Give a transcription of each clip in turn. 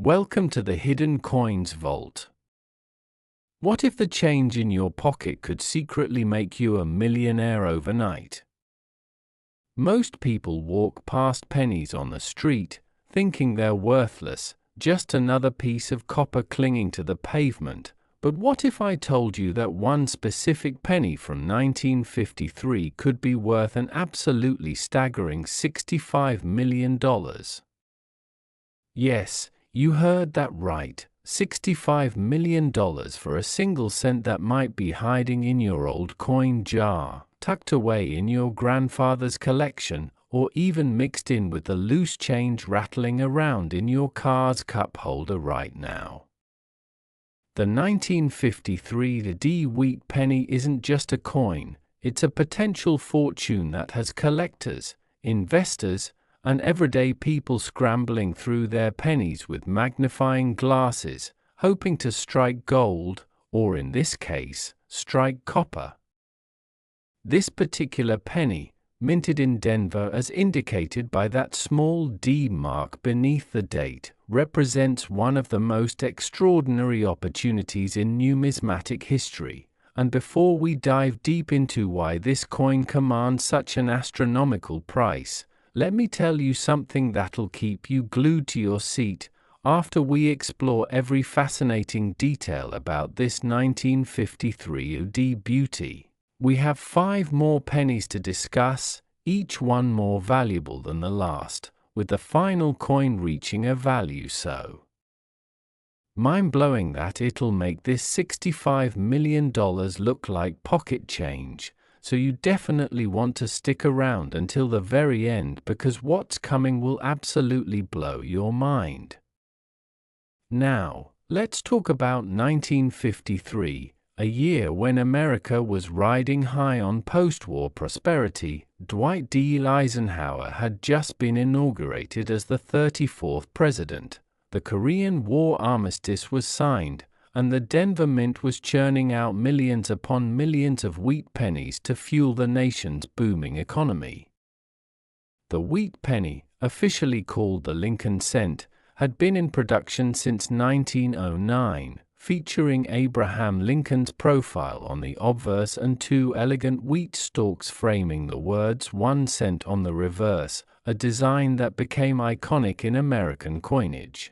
Welcome to the Hidden Coins Vault. What if the change in your pocket could secretly make you a millionaire overnight? Most people walk past pennies on the street, thinking they're worthless, just another piece of copper clinging to the pavement. But what if I told you that one specific penny from 1953 could be worth an absolutely staggering $65 million? Yes, you heard that right. $65 million for a single cent that might be hiding in your old coin jar, tucked away in your grandfather's collection, or even mixed in with the loose change rattling around in your car's cup holder right now. The 1953 wheat penny isn't just a coin, it's a potential fortune that has collectors, investors, and everyday people scrambling through their pennies with magnifying glasses, hoping to strike gold, or in this case, strike copper. This particular penny, minted in Denver as indicated by that small D mark beneath the date, represents one of the most extraordinary opportunities in numismatic history. And before we dive deep into why this coin commands such an astronomical price, let me tell you something that'll keep you glued to your seat after we explore every fascinating detail about this 1953 OD beauty. We have 5 more pennies to discuss, each one more valuable than the last, with the final coin reaching a value so mind-blowing that it'll make this $65 million look like pocket change. So you definitely want to stick around until the very end because what's coming will absolutely blow your mind. Now, let's talk about 1953, a year when America was riding high on post-war prosperity. Dwight D. Eisenhower had just been inaugurated as the 34th president. The Korean War armistice was signed, and the Denver Mint was churning out millions upon millions of wheat pennies to fuel the nation's booming economy. The wheat penny, officially called the Lincoln cent, had been in production since 1909, featuring Abraham Lincoln's profile on the obverse and 2 elegant wheat stalks framing the words 1 cent on the reverse, a design that became iconic in American coinage.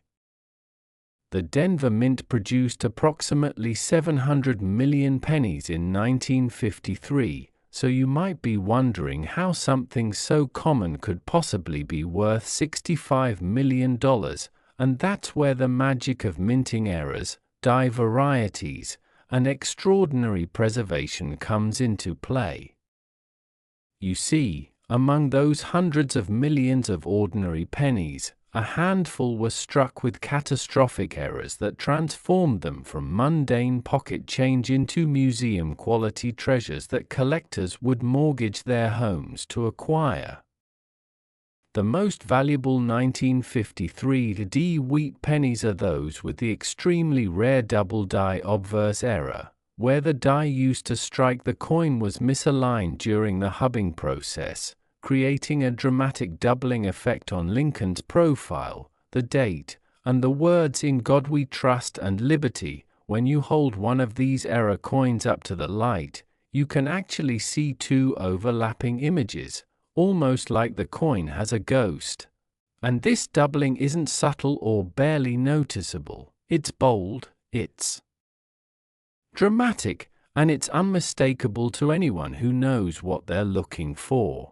The Denver Mint produced approximately 700 million pennies in 1953, so you might be wondering how something so common could possibly be worth $65 million, and that's where the magic of minting errors, die varieties, and extraordinary preservation comes into play. You see, among those hundreds of millions of ordinary pennies, a handful were struck with catastrophic errors that transformed them from mundane pocket change into museum-quality treasures that collectors would mortgage their homes to acquire. The most valuable 1953 wheat pennies are those with the extremely rare double die obverse error, where the die used to strike the coin was misaligned during the hubbing process, creating a dramatic doubling effect on Lincoln's profile, the date, and the words "In God We Trust" and "Liberty." When you hold one of these error coins up to the light, you can actually see 2 overlapping images, almost like the coin has a ghost. And this doubling isn't subtle or barely noticeable. It's bold, it's dramatic, and it's unmistakable to anyone who knows what they're looking for.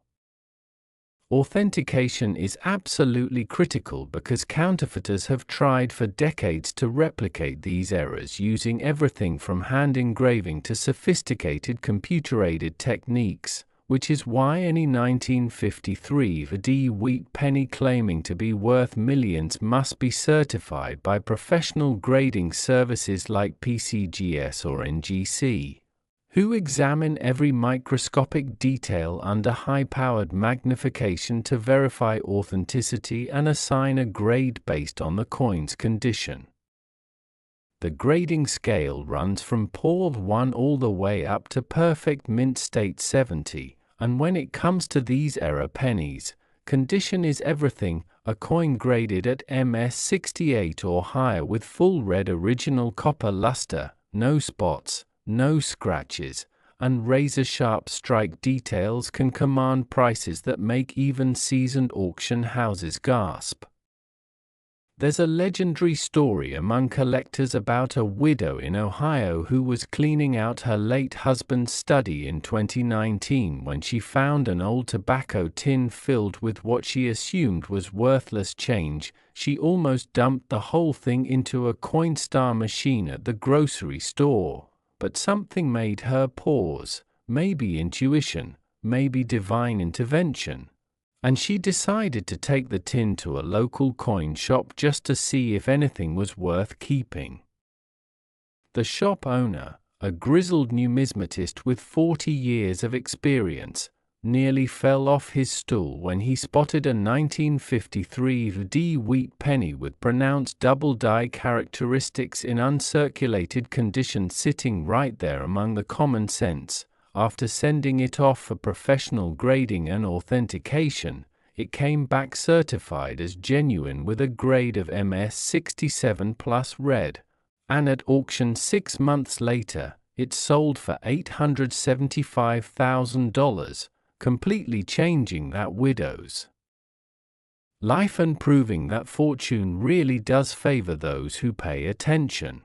Authentication is absolutely critical because counterfeiters have tried for decades to replicate these errors using everything from hand engraving to sophisticated computer-aided techniques, which is why any 1953 wheat penny claiming to be worth millions must be certified by professional grading services like PCGS or NGC, who examine every microscopic detail under high-powered magnification to verify authenticity and assign a grade based on the coin's condition. The grading scale runs from poor 1 all the way up to perfect mint state 70, and when it comes to these error pennies, Condition is everything. A coin graded at MS68 or higher with full red original copper luster, no spots, no scratches, and razor-sharp strike details can command prices that make even seasoned auction houses gasp. There's a legendary story among collectors about a widow in Ohio who was cleaning out her late husband's study in 2019 when she found an old tobacco tin filled with what she assumed was worthless change. She almost dumped the whole thing into a Coinstar machine at the grocery store, but something made her pause, maybe intuition, maybe divine intervention. And she decided to take the tin to a local coin shop just to see if anything was worth keeping. The shop owner, a grizzled numismatist with 40 years of experience, nearly fell off his stool when he spotted a 1953 D wheat penny with pronounced double die characteristics in uncirculated condition sitting right there among the common sense. After sending it off for professional grading and authentication, it came back certified as genuine with a grade of MS67 plus red, and at auction 6 months later, it sold for $875,000, completely changing that widow's life and proving that fortune really does favor those who pay attention.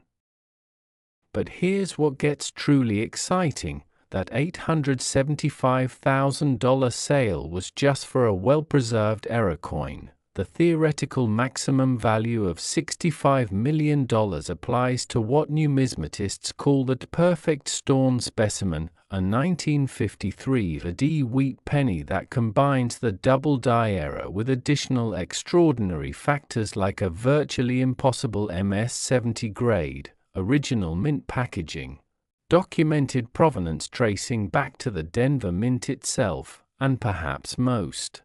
But here's what gets truly exciting. That $875,000 sale was just for a well-preserved error coin. The theoretical maximum value of $65 million applies to what numismatists call the perfect storm specimen, a 1953 D wheat penny that combines the double die error with additional extraordinary factors like a virtually impossible MS70 grade, original mint packaging, documented provenance tracing back to the Denver Mint itself, and perhaps most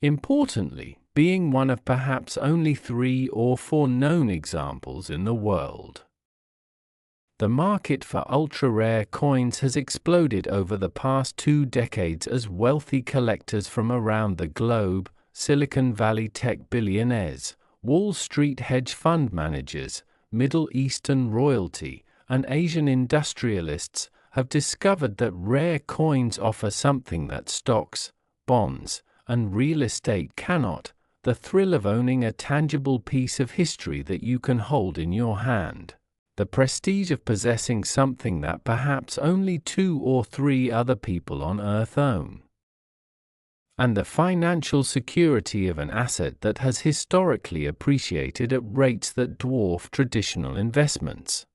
importantly, being one of perhaps only 3 or 4 known examples in the world. The market for ultra-rare coins has exploded over the past 2 decades as wealthy collectors from around the globe, Silicon Valley tech billionaires, Wall Street hedge fund managers, Middle Eastern royalty, and Asian industrialists have discovered that rare coins offer something that stocks, bonds, and real estate cannot: the thrill of owning a tangible piece of history that you can hold in your hand, the prestige of possessing something that perhaps only 2 or 3 other people on Earth own, and the financial security of an asset that has historically appreciated at rates that dwarf traditional investments.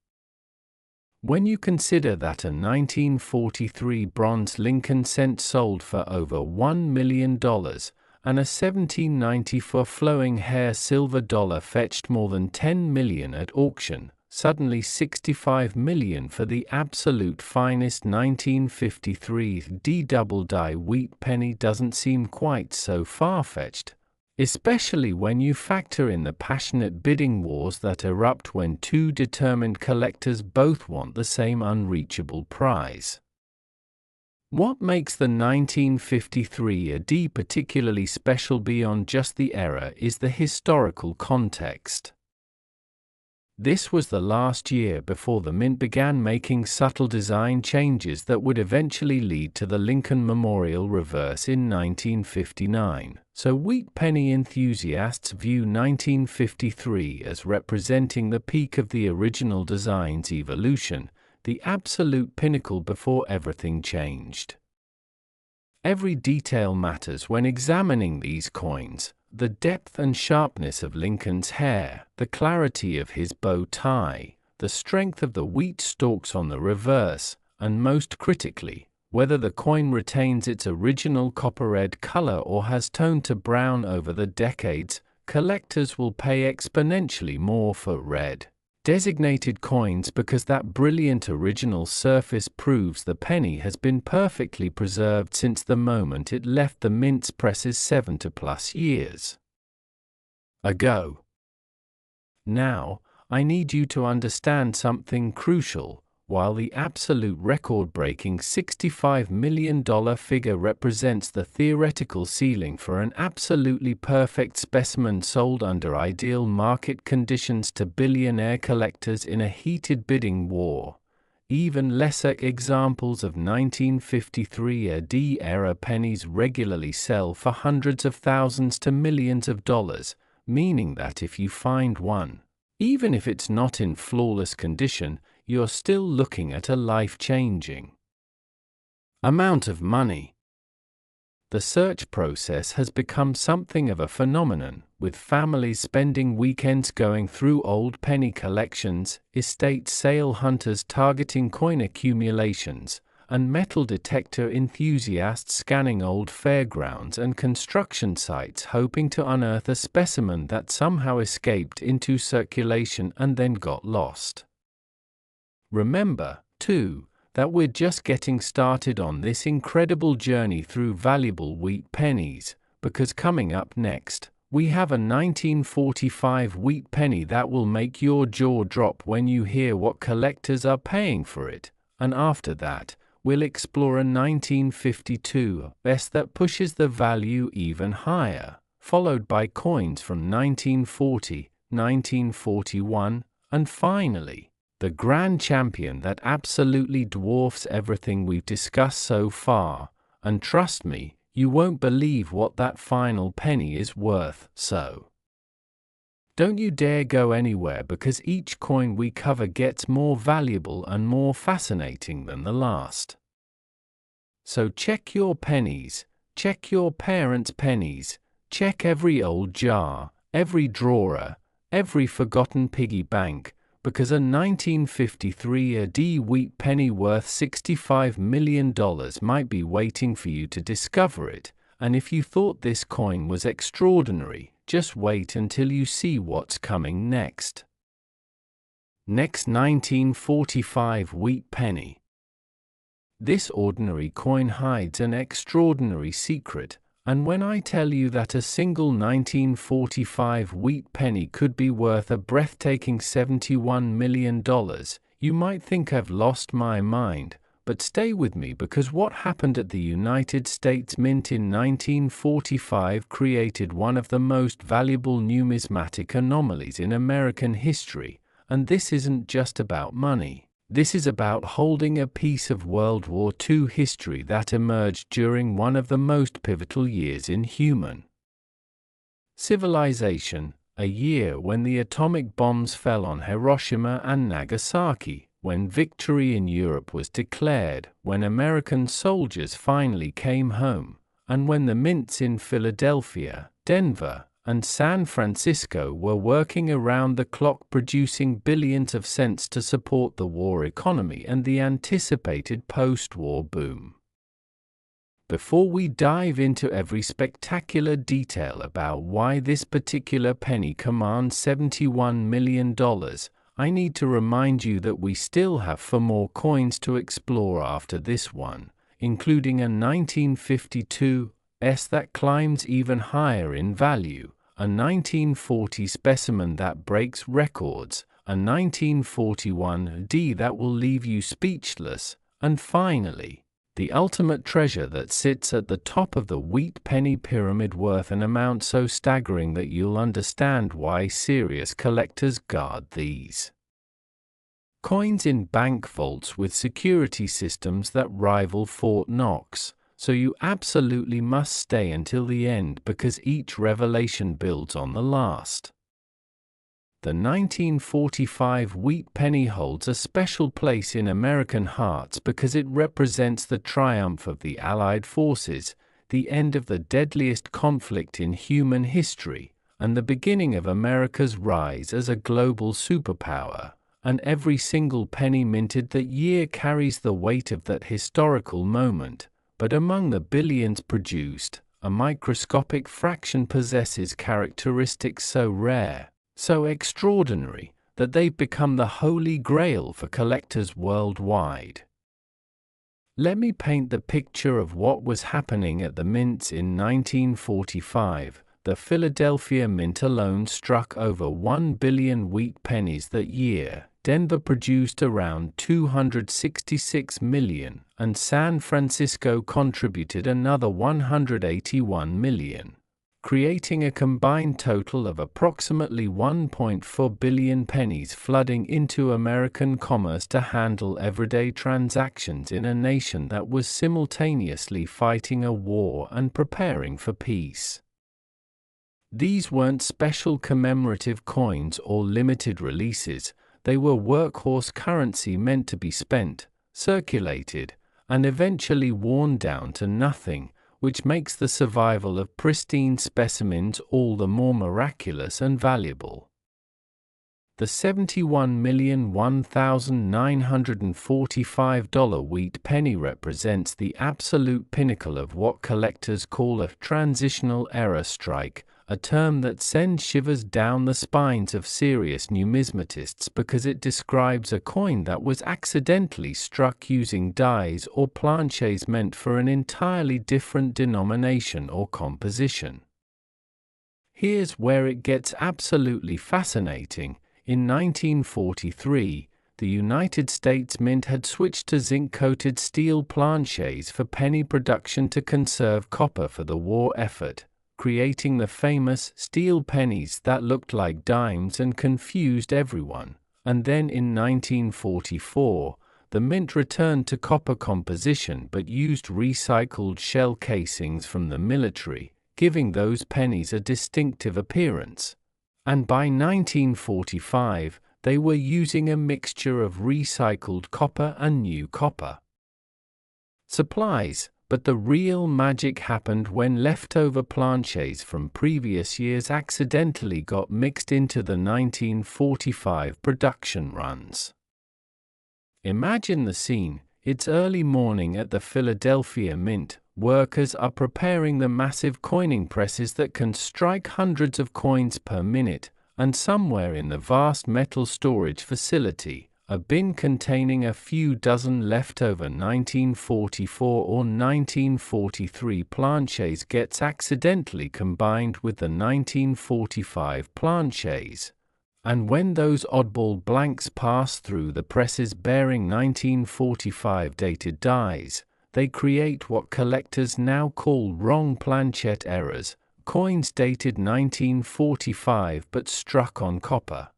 When you consider that a 1943 bronze Lincoln cent sold for over $1 million, and a 1794 flowing hair silver dollar fetched more than $10 million at auction, suddenly $65 million for the absolute finest 1953 D double die wheat penny doesn't seem quite so far-fetched. Especially when you factor in the passionate bidding wars that erupt when 2 determined collectors both want the same unreachable prize. What makes the 1953 AD particularly special beyond just the era is the historical context. This was the last year before the Mint began making subtle design changes that would eventually lead to the Lincoln Memorial reverse in 1959, so wheat penny enthusiasts view 1953 as representing the peak of the original design's evolution, the absolute pinnacle before everything changed. Every detail matters when examining these coins: the depth and sharpness of Lincoln's hair, the clarity of his bow tie, the strength of the wheat stalks on the reverse, and most critically, whether the coin retains its original copper-red color or has toned to brown over the decades. Collectors will pay exponentially more for red designated coins because that brilliant original surface proves the penny has been perfectly preserved since the moment it left the mint's presses 7+ years ago. Now, I need you to understand something crucial. while the absolute record-breaking $65 million figure represents the theoretical ceiling for an absolutely perfect specimen sold under ideal market conditions to billionaire collectors in a heated bidding war. Even lesser examples of 1953 AD era pennies regularly sell for hundreds of thousands to millions of dollars, meaning that if you find one, even if it's not in flawless condition, you're still looking at a life-changing amount of money. The search process has become something of a phenomenon, with families spending weekends going through old penny collections, estate sale hunters targeting coin accumulations, and metal detector enthusiasts scanning old fairgrounds and construction sites hoping to unearth a specimen that somehow escaped into circulation and then got lost. Remember, too, that we're just getting started on this incredible journey through valuable wheat pennies, because coming up next, we have a 1945 wheat penny that will make your jaw drop when you hear what collectors are paying for it, and after that, we'll explore a 1952 S that pushes the value even higher, followed by coins from 1940, 1941, and finally, the grand champion that absolutely dwarfs everything we've discussed so far, and trust me, you won't believe what that final penny is worth, so don't you dare go anywhere, because each coin we cover gets more valuable and more fascinating than the last. So check your pennies, check your parents' pennies, check every old jar, every drawer, every forgotten piggy bank, because a 1953 AD wheat penny worth $65 million might be waiting for you to discover it, and if you thought this coin was extraordinary, just wait until you see what's coming next. Next, 1945 wheat penny. This ordinary coin hides an extraordinary secret, and when I tell you that a single 1945 wheat penny could be worth a breathtaking $71 million, you might think I've lost my mind, but stay with me, because what happened at the United States Mint in 1945 created one of the most valuable numismatic anomalies in American history, and this isn't just about money. This is about holding a piece of World War II history that emerged during one of the most pivotal years in human civilization, a year when the atomic bombs fell on Hiroshima and Nagasaki, when victory in Europe was declared, when American soldiers finally came home, and when the mints in Philadelphia, Denver, and San Francisco were working around the clock, producing billions of cents to support the war economy and the anticipated post-war boom. Before we dive into every spectacular detail about why this particular penny commands $71 million, I need to remind you that we still have 4 more coins to explore after this one, including a 1952 S that climbs even higher in value, a 1940 specimen that breaks records, a 1941 D that will leave you speechless, and finally, the ultimate treasure that sits at the top of the wheat penny pyramid, worth an amount so staggering that you'll understand why serious collectors guard these coins in bank vaults with security systems that rival Fort Knox. So you absolutely must stay until the end, because each revelation builds on the last. The 1945 wheat penny holds a special place in American hearts because it represents the triumph of the Allied forces, the end of the deadliest conflict in human history, and the beginning of America's rise as a global superpower. And every single penny minted that year carries the weight of that historical moment. But among the billions produced, a microscopic fraction possesses characteristics so rare, so extraordinary, that they've become the holy grail for collectors worldwide. Let me paint the picture of what was happening at the mints in 1945. The Philadelphia Mint alone struck over 1 billion wheat pennies that year, Denver produced around 266 million, and San Francisco contributed another 181 million, creating a combined total of approximately 1.4 billion pennies flooding into American commerce to handle everyday transactions in a nation that was simultaneously fighting a war and preparing for peace. These weren't special commemorative coins or limited releases, they were workhorse currency meant to be spent, circulated, and eventually worn down to nothing, which makes the survival of pristine specimens all the more miraculous and valuable. The $71,001,945 wheat penny represents the absolute pinnacle of what collectors call a transitional error strike, a term that sends shivers down the spines of serious numismatists because it describes a coin that was accidentally struck using dies or planches meant for an entirely different denomination or composition. Here's where it gets absolutely fascinating. In 1943, the United States Mint had switched to zinc-coated steel planches for penny production to conserve copper for the war effort, creating the famous steel pennies that looked like dimes and confused everyone. And then in 1944, the mint returned to copper composition but used recycled shell casings from the military, giving those pennies a distinctive appearance. And by 1945, they were using a mixture of recycled copper and new copper supplies. But the real magic happened when leftover planches from previous years accidentally got mixed into the 1945 production runs. Imagine the scene. It's early morning at the Philadelphia Mint. Workers are preparing the massive coining presses that can strike hundreds of coins per minute, and somewhere in the vast metal storage facility, a bin containing a few dozen leftover 1944 or 1943 planches gets accidentally combined with the 1945 planches. And when those oddball blanks pass through the presses bearing 1945 dated dies, they create what collectors now call wrong planchet errors, coins dated 1945 but struck on copper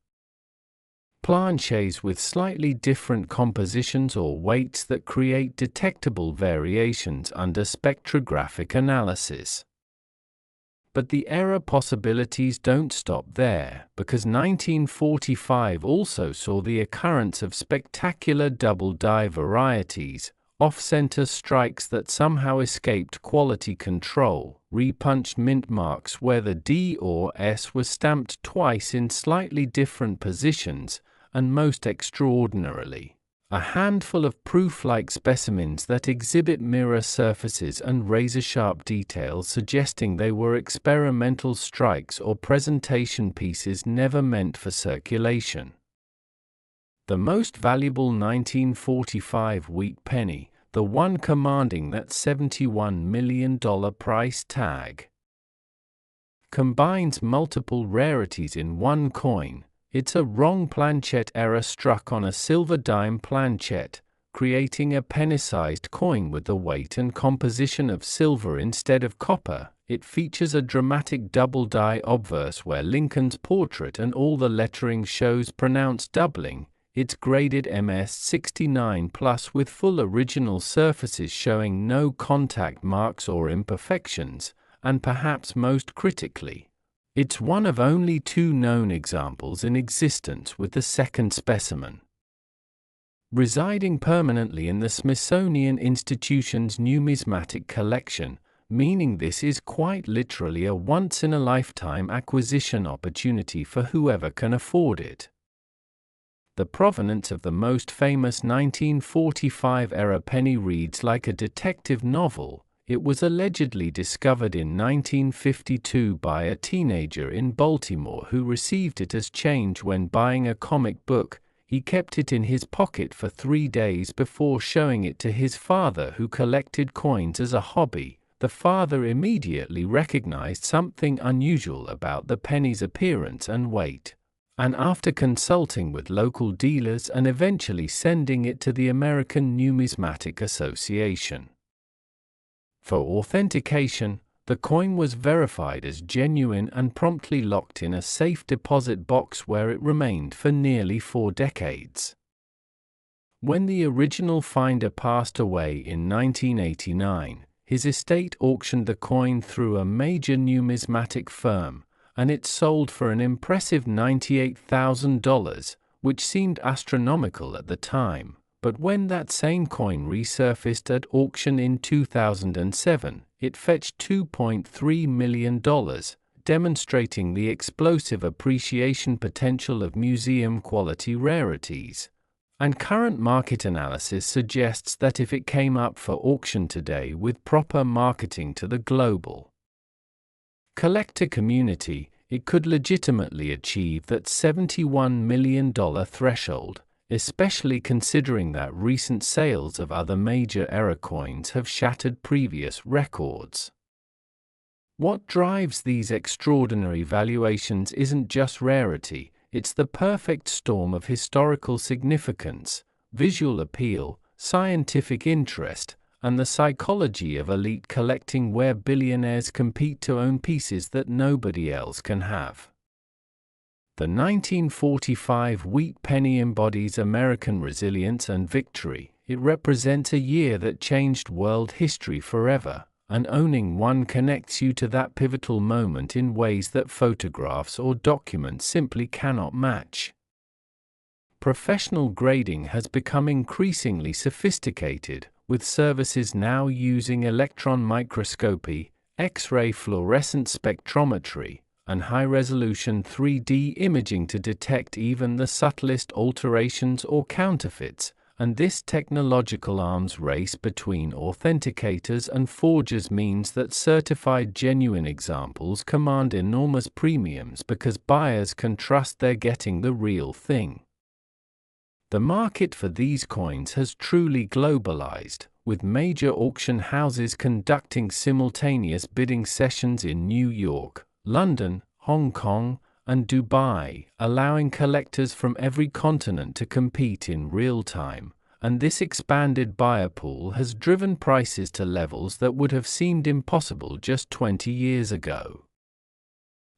planches with slightly different compositions or weights that create detectable variations under spectrographic analysis. But the error possibilities don't stop there, because 1945 also saw the occurrence of spectacular double-die varieties, off-center strikes that somehow escaped quality control, repunched mint marks where the D or S was stamped twice in slightly different positions, and most extraordinarily, a handful of proof-like specimens that exhibit mirror surfaces and razor-sharp details suggesting they were experimental strikes or presentation pieces never meant for circulation. The most valuable 1945 wheat penny, the one commanding that $71 million price tag, combines multiple rarities in one coin. It's a wrong planchet error struck on a silver dime planchet, creating a penny-sized coin with the weight and composition of silver instead of copper. It features a dramatic double-die obverse where Lincoln's portrait and all the lettering shows pronounced doubling. It's graded MS69+ with full original surfaces showing no contact marks or imperfections, and perhaps most critically, it's one of only two known examples in existence with the second specimen residing permanently in the Smithsonian Institution's numismatic collection, meaning this is quite literally a once-in-a-lifetime acquisition opportunity for whoever can afford it. The provenance of the most famous 1945-era penny reads like a detective novel. It was allegedly discovered in 1952 by a teenager in Baltimore who received it as change when buying a comic book. He kept it in his pocket for 3 days before showing it to his father, who collected coins as a hobby. The father immediately recognized something unusual about the penny's appearance and weight. and after consulting with local dealers and eventually sending it to the American Numismatic Association. For authentication, the coin was verified as genuine and promptly locked in a safe deposit box where it remained for nearly 4 decades. When the original finder passed away in 1989, his estate auctioned the coin through a major numismatic firm, and it sold for an impressive $98,000, which seemed astronomical at the time. But when that same coin resurfaced at auction in 2007, it fetched $2.3 million, demonstrating the explosive appreciation potential of museum-quality rarities. And current market analysis suggests that if it came up for auction today with proper marketing to the global collector community, it could legitimately achieve that $71 million threshold, especially considering that recent sales of other major era coins have shattered previous records. What drives these extraordinary valuations isn't just rarity, it's the perfect storm of historical significance, visual appeal, scientific interest, and the psychology of elite collecting, where billionaires compete to own pieces that nobody else can have. The 1945 wheat penny embodies American resilience and victory. It represents a year that changed world history forever, and owning one connects you to that pivotal moment in ways that photographs or documents simply cannot match. Professional grading has become increasingly sophisticated, with services now using electron microscopy, X-ray fluorescent spectrometry, and high-resolution 3D imaging to detect even the subtlest alterations or counterfeits, and this technological arms race between authenticators and forgers means that certified genuine examples command enormous premiums because buyers can trust they're getting the real thing. The market for these coins has truly globalized, with major auction houses conducting simultaneous bidding sessions in New York, London, Hong Kong, and Dubai, allowing collectors from every continent to compete in real time, and this expanded buyer pool has driven prices to levels that would have seemed impossible just 20 years ago.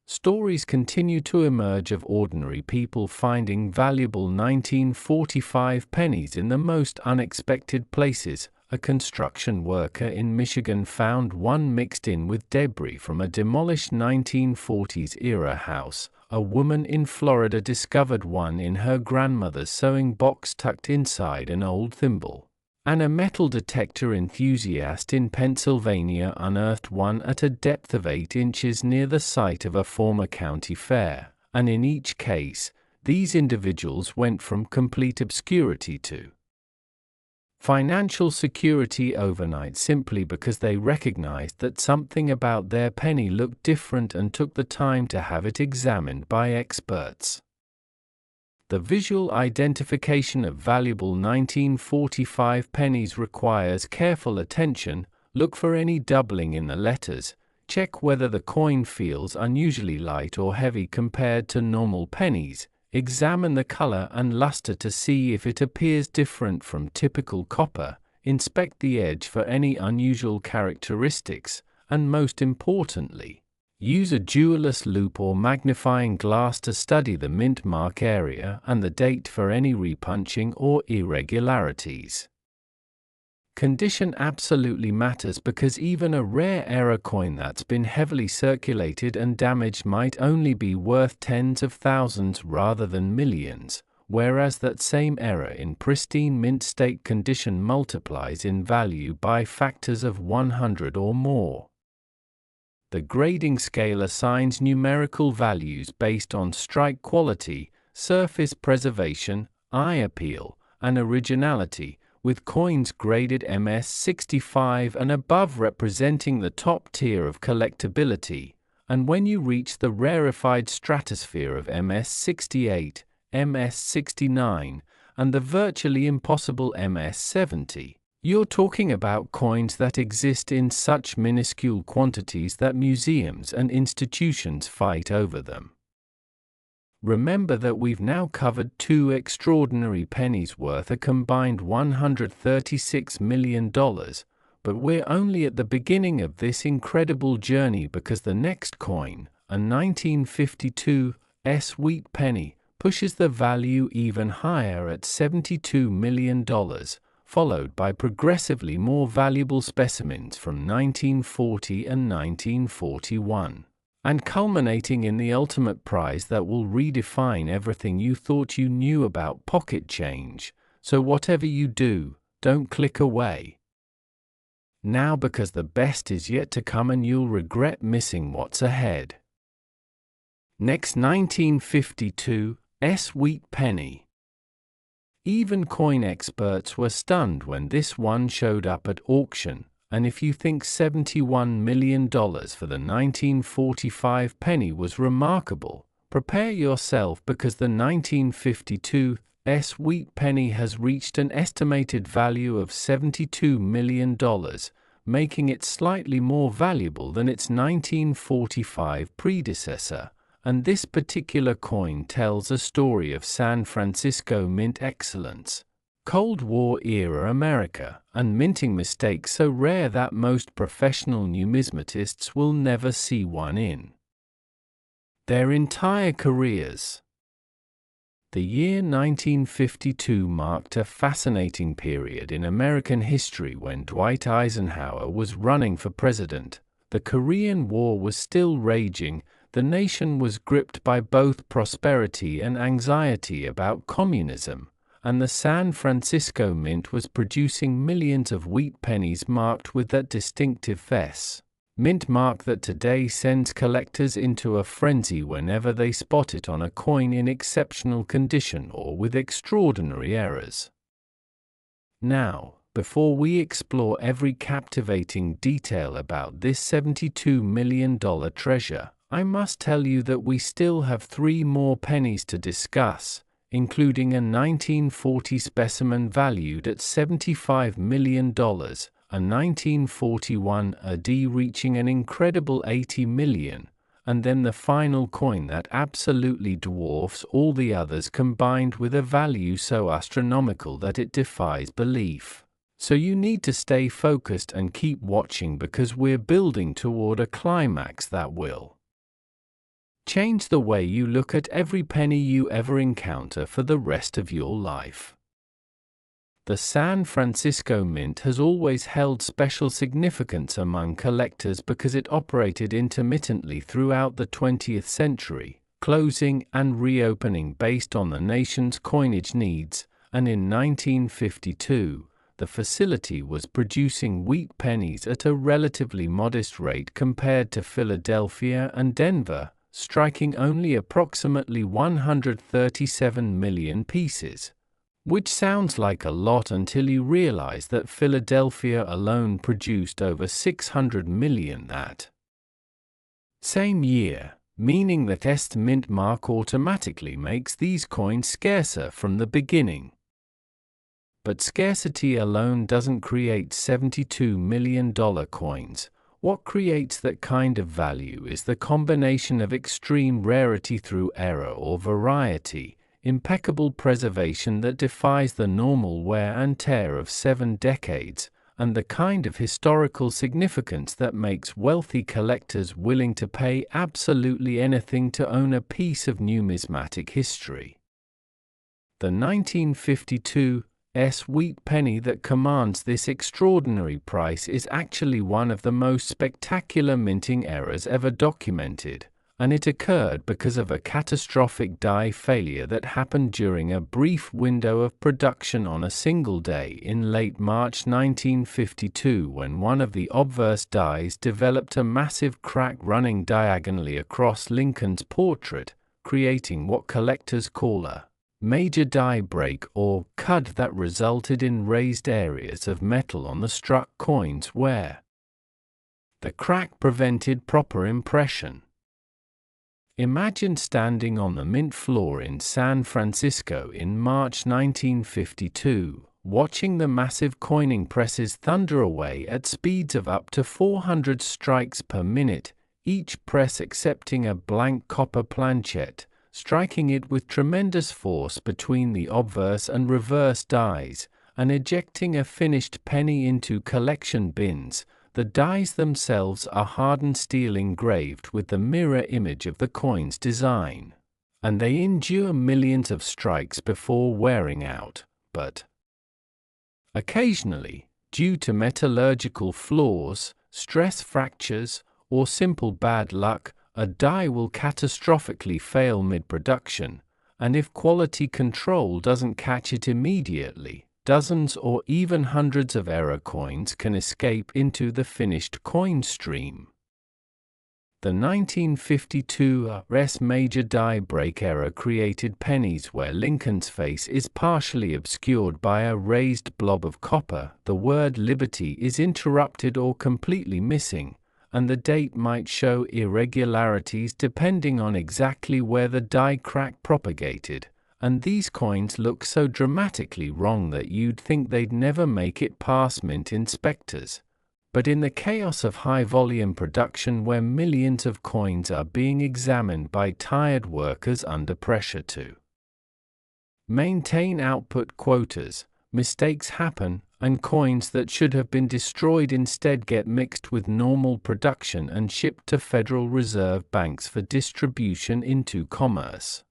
Stories continue to emerge of ordinary people finding valuable 1945 pennies in the most unexpected places. A construction worker in Michigan found one mixed in with debris from a demolished 1940s-era house. A woman in Florida discovered one in her grandmother's sewing box tucked inside an old thimble. And a metal detector enthusiast in Pennsylvania unearthed one at a depth of 8 inches near the site of a former county fair. And in each case, these individuals went from complete obscurity to financial security overnight simply because they recognized that something about their penny looked different and took the time to have it examined by experts. The visual identification of valuable 1945 pennies requires careful attention. Look for any doubling in the letters. Check whether the coin feels unusually light or heavy compared to normal pennies. Examine the color and luster to see if it appears different from typical copper. Inspect the edge for any unusual characteristics, and most importantly, use a jeweler's loupe or magnifying glass to study the mint mark area and the date for any repunching or irregularities. Condition absolutely matters because even a rare era coin that's been heavily circulated and damaged might only be worth tens of thousands rather than millions, whereas that same era in pristine mint state condition multiplies in value by factors of 100 or more. The grading scale assigns numerical values based on strike quality, surface preservation, eye appeal, and originality, with coins graded MS65 and above representing the top tier of collectability, and when you reach the rarefied stratosphere of MS68, MS69, and the virtually impossible MS70, you're talking about coins that exist in such minuscule quantities that museums and institutions fight over them. Remember that we've now covered two extraordinary pennies worth a combined $136 million, but we're only at the beginning of this incredible journey because the next coin, a 1952 wheat penny, pushes the value even higher at $72 million, followed by progressively more valuable specimens from 1940 and 1941. And culminating in the ultimate prize that will redefine everything you thought you knew about pocket change. So whatever you do, don't click away now, because the best is yet to come and you'll regret missing what's ahead. Next, 1952 wheat penny. Even coin experts were stunned when this one showed up at auction. And if you think $71 million for the 1945 penny was remarkable, prepare yourself, because the 1952 wheat penny has reached an estimated value of $72 million, making it slightly more valuable than its 1945 predecessor. And this particular coin tells a story of San Francisco mint excellence, Cold War-era America, and minting mistakes so rare that most professional numismatists will never see one in their entire careers. The year 1952 marked a fascinating period in American history when Dwight Eisenhower was running for president. The Korean War was still raging. The nation was gripped by both prosperity and anxiety about communism, and the San Francisco Mint was producing millions of wheat pennies marked with that distinctive fess mint mark that today sends collectors into a frenzy whenever they spot it on a coin in exceptional condition or with extraordinary errors. Now, before we explore every captivating detail about this $72 million treasure, I must tell you that we still have three more pennies to discuss, including a 1940 specimen valued at $75 million, a 1941 AD reaching an incredible $80 million, and then the final coin that absolutely dwarfs all the others combined with a value so astronomical that it defies belief. So you need to stay focused and keep watching, because we're building toward a climax that will change the way you look at every penny you ever encounter for the rest of your life. The San Francisco Mint has always held special significance among collectors because it operated intermittently throughout the 20th century, closing and reopening based on the nation's coinage needs, and in 1952, the facility was producing wheat pennies at a relatively modest rate compared to Philadelphia and Denver, striking only approximately 137 million pieces. Which sounds like a lot until you realize that Philadelphia alone produced over 600 million that same year, meaning that est mint mark automatically makes these coins scarcer from the beginning. But scarcity alone doesn't create $72 million coins. What creates that kind of value is the combination of extreme rarity through error or variety, impeccable preservation that defies the normal wear and tear of 7 decades, and the kind of historical significance that makes wealthy collectors willing to pay absolutely anything to own a piece of numismatic history. The 1952 wheat penny that commands this extraordinary price is actually one of the most spectacular minting errors ever documented, and it occurred because of a catastrophic die failure that happened during a brief window of production on a single day in late March 1952, when one of the obverse dies developed a massive crack running diagonally across Lincoln's portrait, creating what collectors call a major die break or cud that resulted in raised areas of metal on the struck coins where the crack prevented proper impression. Imagine standing on the mint floor in San Francisco in March 1952, watching the massive coining presses thunder away at speeds of up to 400 strikes per minute, each press accepting a blank copper planchet, striking it with tremendous force between the obverse and reverse dies, and ejecting a finished penny into collection bins. The dies themselves are hardened steel engraved with the mirror image of the coin's design, and they endure millions of strikes before wearing out, but occasionally, due to metallurgical flaws, stress fractures, or simple bad luck, a die will catastrophically fail mid-production, and if quality control doesn't catch it immediately, dozens or even hundreds of error coins can escape into the finished coin stream. The 1952 RS major die break error created pennies where Lincoln's face is partially obscured by a raised blob of copper, the word liberty is interrupted or completely missing, and the date might show irregularities depending on exactly where the die crack propagated, and these coins look so dramatically wrong that you'd think they'd never make it past mint inspectors. But in the chaos of high-volume production where millions of coins are being examined by tired workers under pressure to maintain output quotas, mistakes happen, and coins that should have been destroyed instead get mixed with normal production and shipped to Federal Reserve banks for distribution into commerce.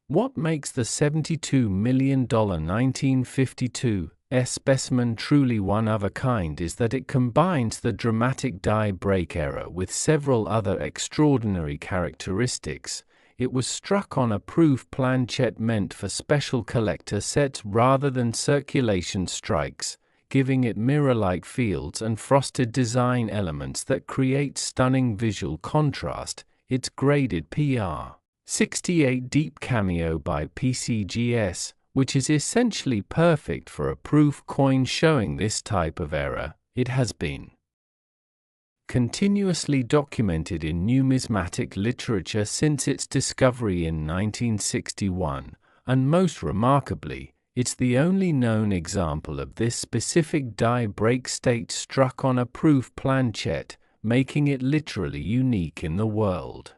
What makes the $72 million 1952 specimen truly one of a kind is that it combines the dramatic die break error with several other extraordinary characteristics. It was struck on a proof planchet meant for special collector sets rather than circulation strikes, giving it mirror-like fields and frosted design elements that create stunning visual contrast. It's graded PR 68 deep cameo by PCGS, which is essentially perfect for a proof coin showing this type of error. It has been continuously documented in numismatic literature since its discovery in 1961, and most remarkably, it's the only known example of this specific die break state struck on a proof planchet, making it literally unique in the world.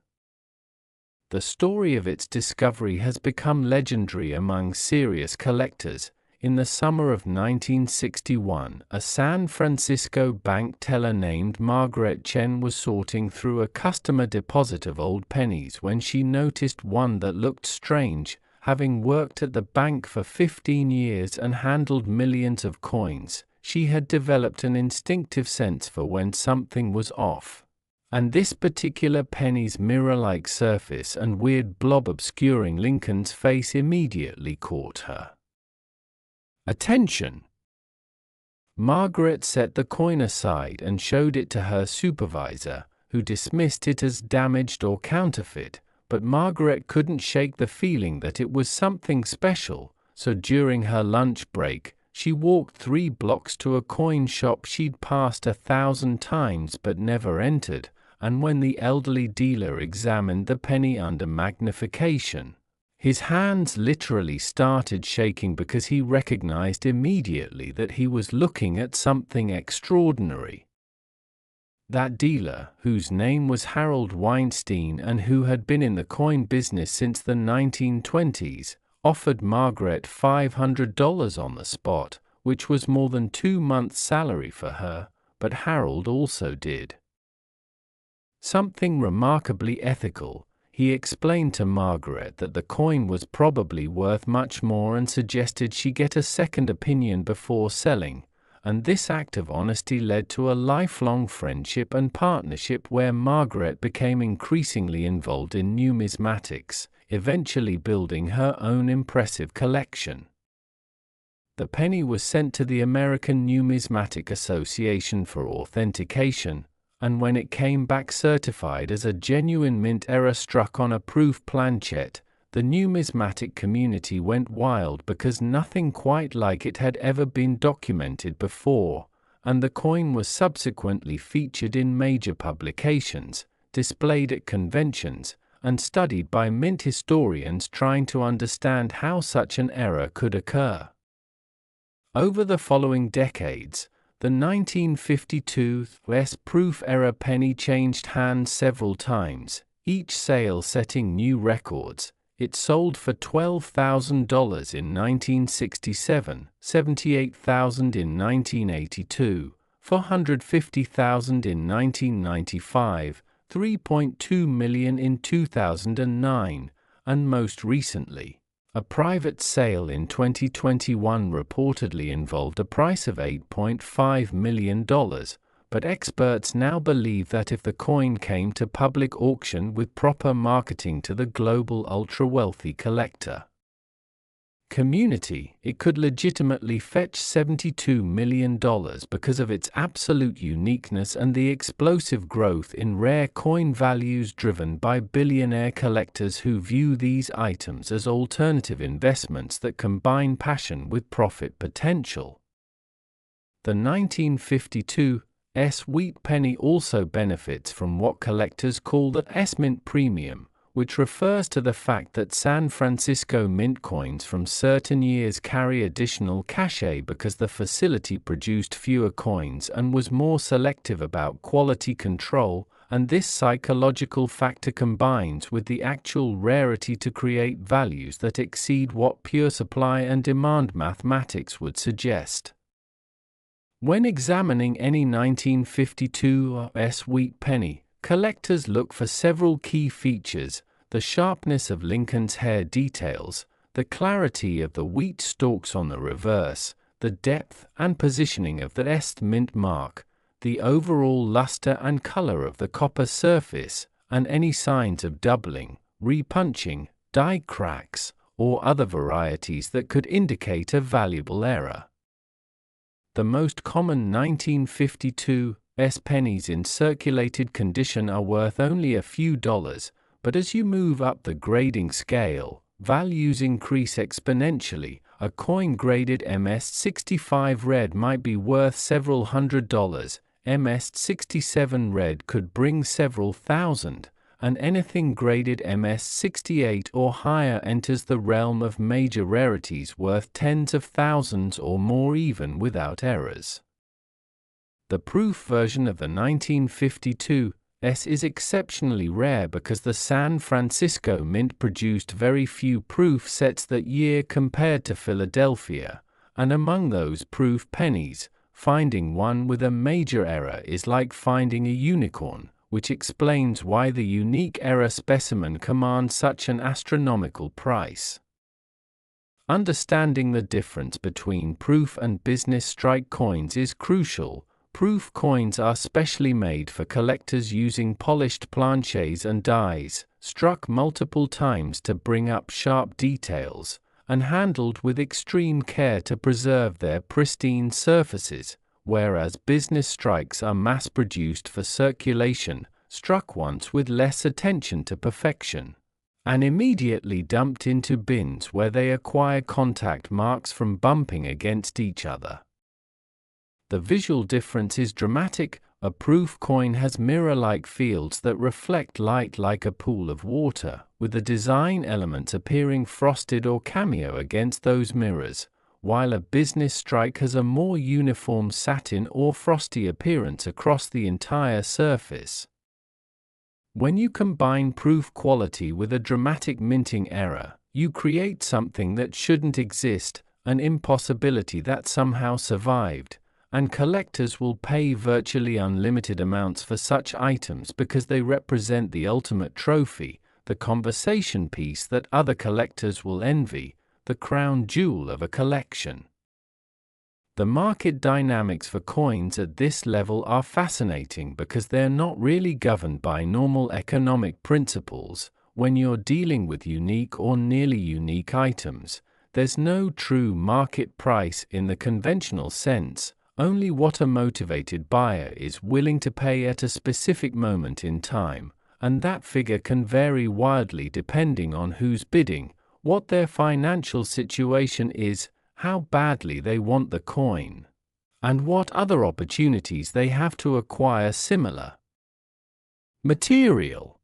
The story of its discovery has become legendary among serious collectors. In the summer of 1961, a San Francisco bank teller named Margaret Chen was sorting through a customer deposit of old pennies when she noticed one that looked strange. Having worked at the bank for 15 years and handled millions of coins, she had developed an instinctive sense for when something was off. And this particular penny's mirror-like surface and weird blob obscuring Lincoln's face immediately caught her attention. Margaret set the coin aside and showed it to her supervisor, who dismissed it as damaged or counterfeit, but Margaret couldn't shake the feeling that it was something special, so during her lunch break, she walked 3 blocks to a coin shop she'd passed 1,000 times but never entered, and when the elderly dealer examined the penny under magnification, his hands literally started shaking because he recognized immediately that he was looking at something extraordinary. That dealer, whose name was Harold Weinstein and who had been in the coin business since the 1920s, offered Margaret $500 on the spot, which was more than 2 months' salary for her, but Harold also did something remarkably ethical. He explained to Margaret that the coin was probably worth much more and suggested she get a second opinion before selling, and this act of honesty led to a lifelong friendship and partnership where Margaret became increasingly involved in numismatics, eventually building her own impressive collection. The penny was sent to the American Numismatic Association for authentication, and when it came back certified as a genuine mint error struck on a proof planchet, the numismatic community went wild because nothing quite like it had ever been documented before, and the coin was subsequently featured in major publications, displayed at conventions, and studied by mint historians trying to understand how such an error could occur. Over the following decades, the 1952 proof error penny changed hands several times, each sale setting new records. It sold for $12,000 in 1967, $78,000 in 1982, $450,000 in 1995, $3.2 million in 2009, and most recently, a private sale in 2021 reportedly involved a price of $8.5 million, but experts now believe that if the coin came to public auction with proper marketing to the global ultra-wealthy collector community, it could legitimately fetch $72 million because of its absolute uniqueness and the explosive growth in rare coin values driven by billionaire collectors who view these items as alternative investments that combine passion with profit potential. The 1952 wheat penny also benefits from what collectors call the S-mint premium, which refers to the fact that San Francisco mint coins from certain years carry additional cachet because the facility produced fewer coins and was more selective about quality control, and this psychological factor combines with the actual rarity to create values that exceed what pure supply and demand mathematics would suggest. When examining any 1952 wheat penny, collectors look for several key features: the sharpness of Lincoln's hair details, the clarity of the wheat stalks on the reverse, the depth and positioning of the S mint mark, the overall luster and color of the copper surface, and any signs of doubling, repunching, die cracks, or other varieties that could indicate a valuable error. The most common 1952 pennies in circulated condition are worth only a few dollars, but as you move up the grading scale, values increase exponentially. A coin graded MS-65 red might be worth several $100s, MS-67 red could bring several thousand, and anything graded MS-68 or higher enters the realm of major rarities worth tens of thousands or more even without errors. The proof version of the 1952 is exceptionally rare because the San Francisco Mint produced very few proof sets that year compared to Philadelphia, and among those proof pennies, finding one with a major error is like finding a unicorn, which explains why the unique error specimen commands such an astronomical price. Understanding the difference between proof and business strike coins is crucial. Proof coins are specially made for collectors using polished planchets and dies, struck multiple times to bring up sharp details, and handled with extreme care to preserve their pristine surfaces, whereas business strikes are mass-produced for circulation, struck once with less attention to perfection, and immediately dumped into bins where they acquire contact marks from bumping against each other. The visual difference is dramatic. A proof coin has mirror-like fields that reflect light like a pool of water, with the design elements appearing frosted or cameo against those mirrors, while a business strike has a more uniform satin or frosty appearance across the entire surface. When you combine proof quality with a dramatic minting error, you create something that shouldn't exist, an impossibility that somehow survived, and collectors will pay virtually unlimited amounts for such items because they represent the ultimate trophy, the conversation piece that other collectors will envy, the crown jewel of a collection. The market dynamics for coins at this level are fascinating because they're not really governed by normal economic principles. When you're dealing with unique or nearly unique items, there's no true market price in the conventional sense, only what a motivated buyer is willing to pay at a specific moment in time, and that figure can vary wildly depending on who's bidding, what their financial situation is, how badly they want the coin, and what other opportunities they have to acquire similar material.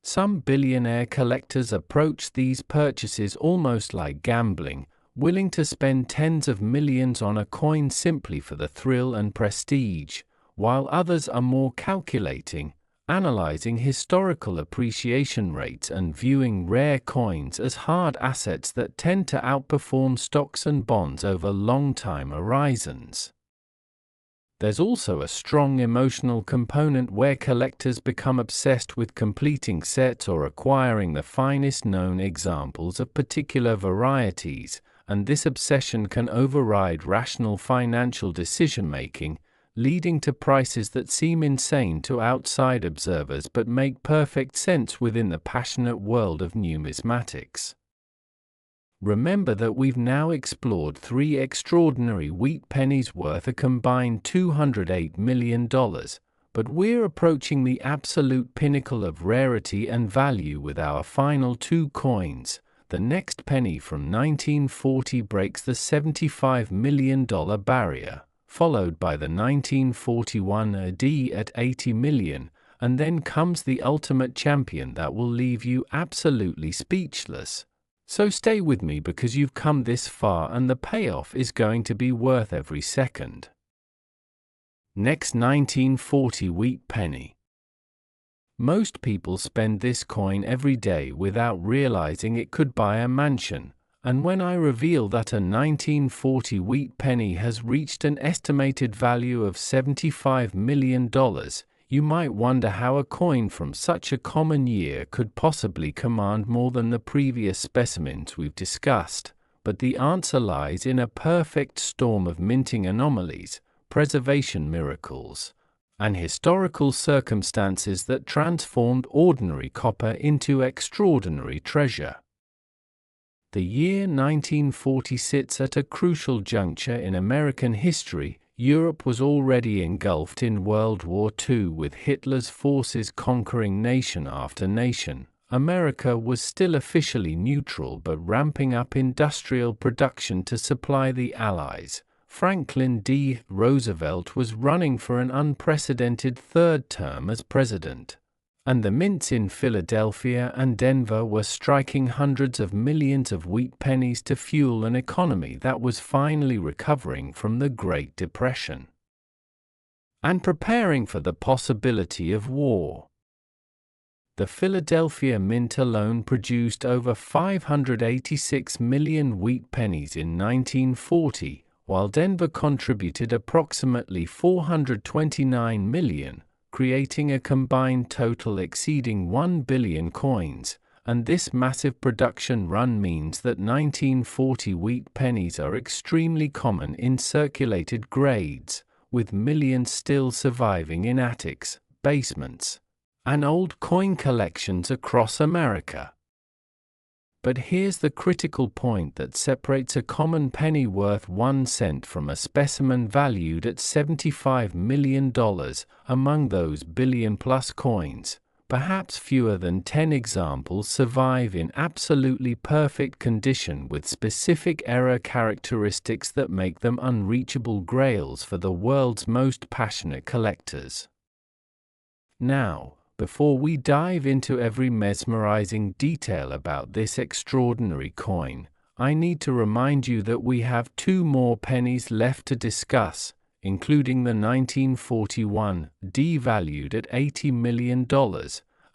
Some billionaire collectors approach these purchases almost like gambling, willing to spend tens of millions on a coin simply for the thrill and prestige, while others are more calculating, analyzing historical appreciation rates and viewing rare coins as hard assets that tend to outperform stocks and bonds over long time horizons. There's also a strong emotional component where collectors become obsessed with completing sets or acquiring the finest known examples of particular varieties, and this obsession can override rational financial decision-making, leading to prices that seem insane to outside observers but make perfect sense within the passionate world of numismatics. Remember that we've now explored 3 extraordinary wheat pennies worth a combined $208 million, but we're approaching the absolute pinnacle of rarity and value with our final 2 coins. The next penny from 1940 breaks the $75 million barrier, followed by the 1941 AD at $80 million, and then comes the ultimate champion that will leave you absolutely speechless. So stay with me because you've come this far and the payoff is going to be worth every second. Next, 1940 wheat penny. Most people spend this coin every day without realizing it could buy a mansion, and when I reveal that a 1940 wheat penny has reached an estimated value of $75 million, you might wonder how a coin from such a common year could possibly command more than the previous specimens we've discussed, but the answer lies in a perfect storm of minting anomalies, preservation miracles, and historical circumstances that transformed ordinary copper into extraordinary treasure. The year 1940 sits at a crucial juncture in American history. Europe was already engulfed in World War II with Hitler's forces conquering nation after nation. America was still officially neutral but ramping up industrial production to supply the Allies. Franklin D. Roosevelt was running for an unprecedented 3rd term as president, and the mints in Philadelphia and Denver were striking hundreds of millions of wheat pennies to fuel an economy that was finally recovering from the Great Depression and preparing for the possibility of war. The Philadelphia Mint alone produced over 586 million wheat pennies in 1940, while Denver contributed approximately 429 million, creating a combined total exceeding 1 billion coins, and this massive production run means that 1940 wheat pennies are extremely common in circulated grades, with millions still surviving in attics, basements, and old coin collections across America. But here's the critical point that separates a common penny worth 1 cent from a specimen valued at $75 million. Among those billion-plus coins, perhaps fewer than 10 examples survive in absolutely perfect condition with specific error characteristics that make them unreachable grails for the world's most passionate collectors. Now, before we dive into every mesmerizing detail about this extraordinary coin, I need to remind you that we have 2 more pennies left to discuss, including the 1941, devalued at $80 million,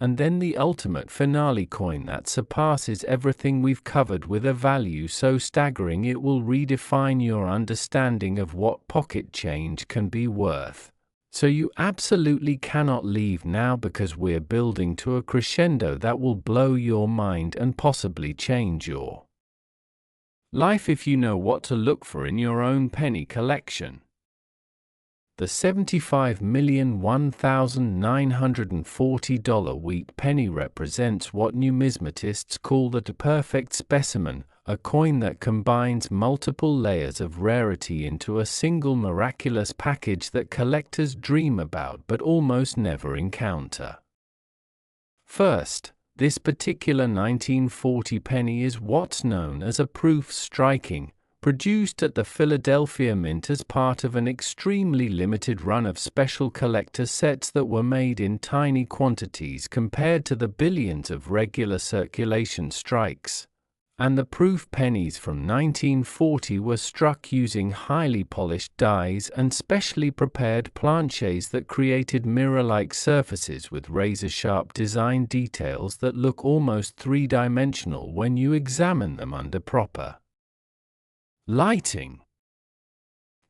and then the ultimate finale coin that surpasses everything we've covered with a value so staggering it will redefine your understanding of what pocket change can be worth. So you absolutely cannot leave now because we're building to a crescendo that will blow your mind and possibly change your life if you know what to look for in your own penny collection. The $75,001,940 wheat penny represents what numismatists call the perfect specimen, a coin that combines multiple layers of rarity into a single miraculous package that collectors dream about but almost never encounter. First, this particular 1940 penny is what's known as a proof striking, produced at the Philadelphia Mint as part of an extremely limited run of special collector sets that were made in tiny quantities compared to the billions of regular circulation strikes. and the proof pennies from 1940 were struck using highly polished dies and specially prepared planchets that created mirror-like surfaces with razor-sharp design details that look almost three-dimensional when you examine them under proper lighting.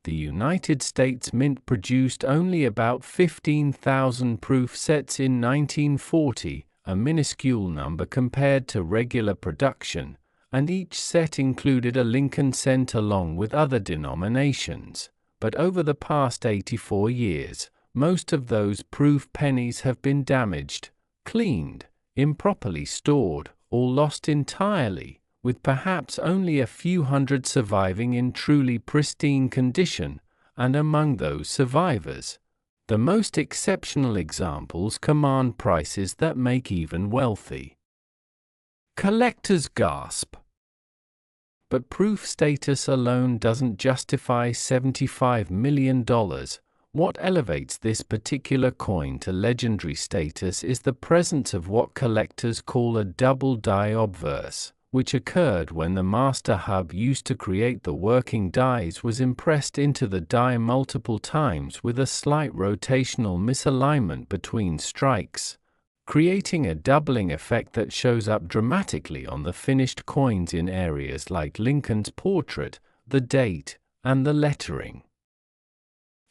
The United States Mint produced only about 15,000 proof sets in 1940, a minuscule number compared to regular production, and each set included a Lincoln cent along with other denominations. But over the past 84 years, most of those proof pennies have been damaged, cleaned, improperly stored, or lost entirely, with perhaps only a few hundred surviving in truly pristine condition, and among those survivors, the most exceptional examples command prices that make even wealthy collectors gasp. But proof status alone doesn't justify $75 million. What elevates this particular coin to legendary status is the presence of what collectors call a double die obverse, which occurred when the master hub used to create the working dies was impressed into the die multiple times with a slight rotational misalignment between strikes, creating a doubling effect that shows up dramatically on the finished coins in areas like Lincoln's portrait, the date, and the lettering.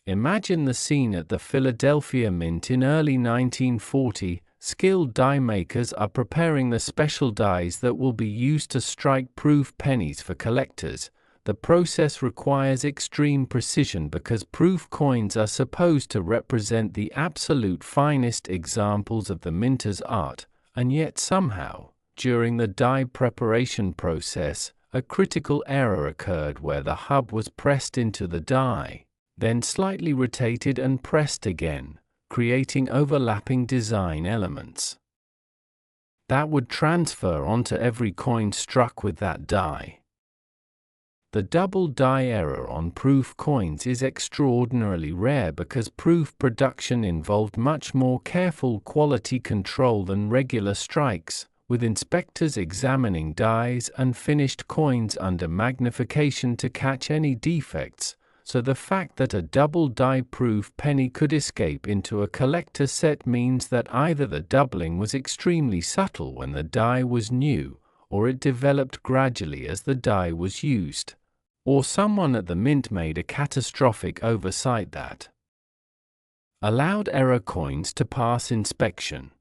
Imagine the scene at the Philadelphia Mint in early 1940. Skilled die makers are preparing the special dies that will be used to strike proof pennies for collectors. The process requires extreme precision because proof coins are supposed to represent the absolute finest examples of the minter's art, and yet somehow, during the die preparation process, a critical error occurred where the hub was pressed into the die, then slightly rotated and pressed again, creating overlapping design elements that would transfer onto every coin struck with that die. The double die error on proof coins is extraordinarily rare because proof production involved much more careful quality control than regular strikes, with inspectors examining dies and finished coins under magnification to catch any defects. So the fact that a double die proof penny could escape into a collector set means that either the doubling was extremely subtle when the die was new, or it developed gradually as the die was used, or someone at the mint made a catastrophic oversight that allowed error coins to pass inspection.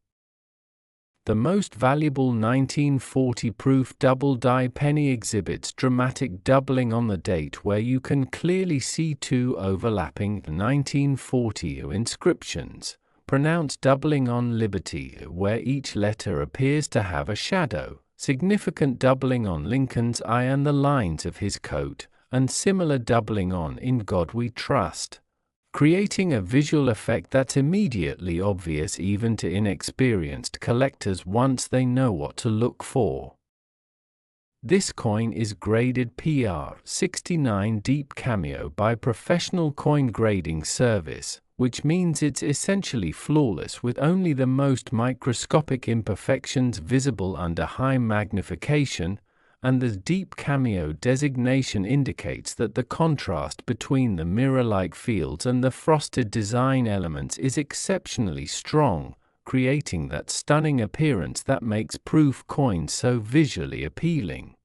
The most valuable 1940 proof double die penny exhibits dramatic doubling on the date where you can clearly see two overlapping 1940 inscriptions, pronounced doubling on Liberty where each letter appears to have a shadow, significant doubling on Lincoln's eye and the lines of his coat, and similar doubling on In God We Trust, creating a visual effect that's immediately obvious even to inexperienced collectors once they know what to look for. This coin is graded PR 69 Deep Cameo by Professional Coin Grading Service, which means it's essentially flawless with only the most microscopic imperfections visible under high magnification, and the Deep Cameo designation indicates that the contrast between the mirror-like fields and the frosted design elements is exceptionally strong, creating that stunning appearance that makes proof coins so visually appealing.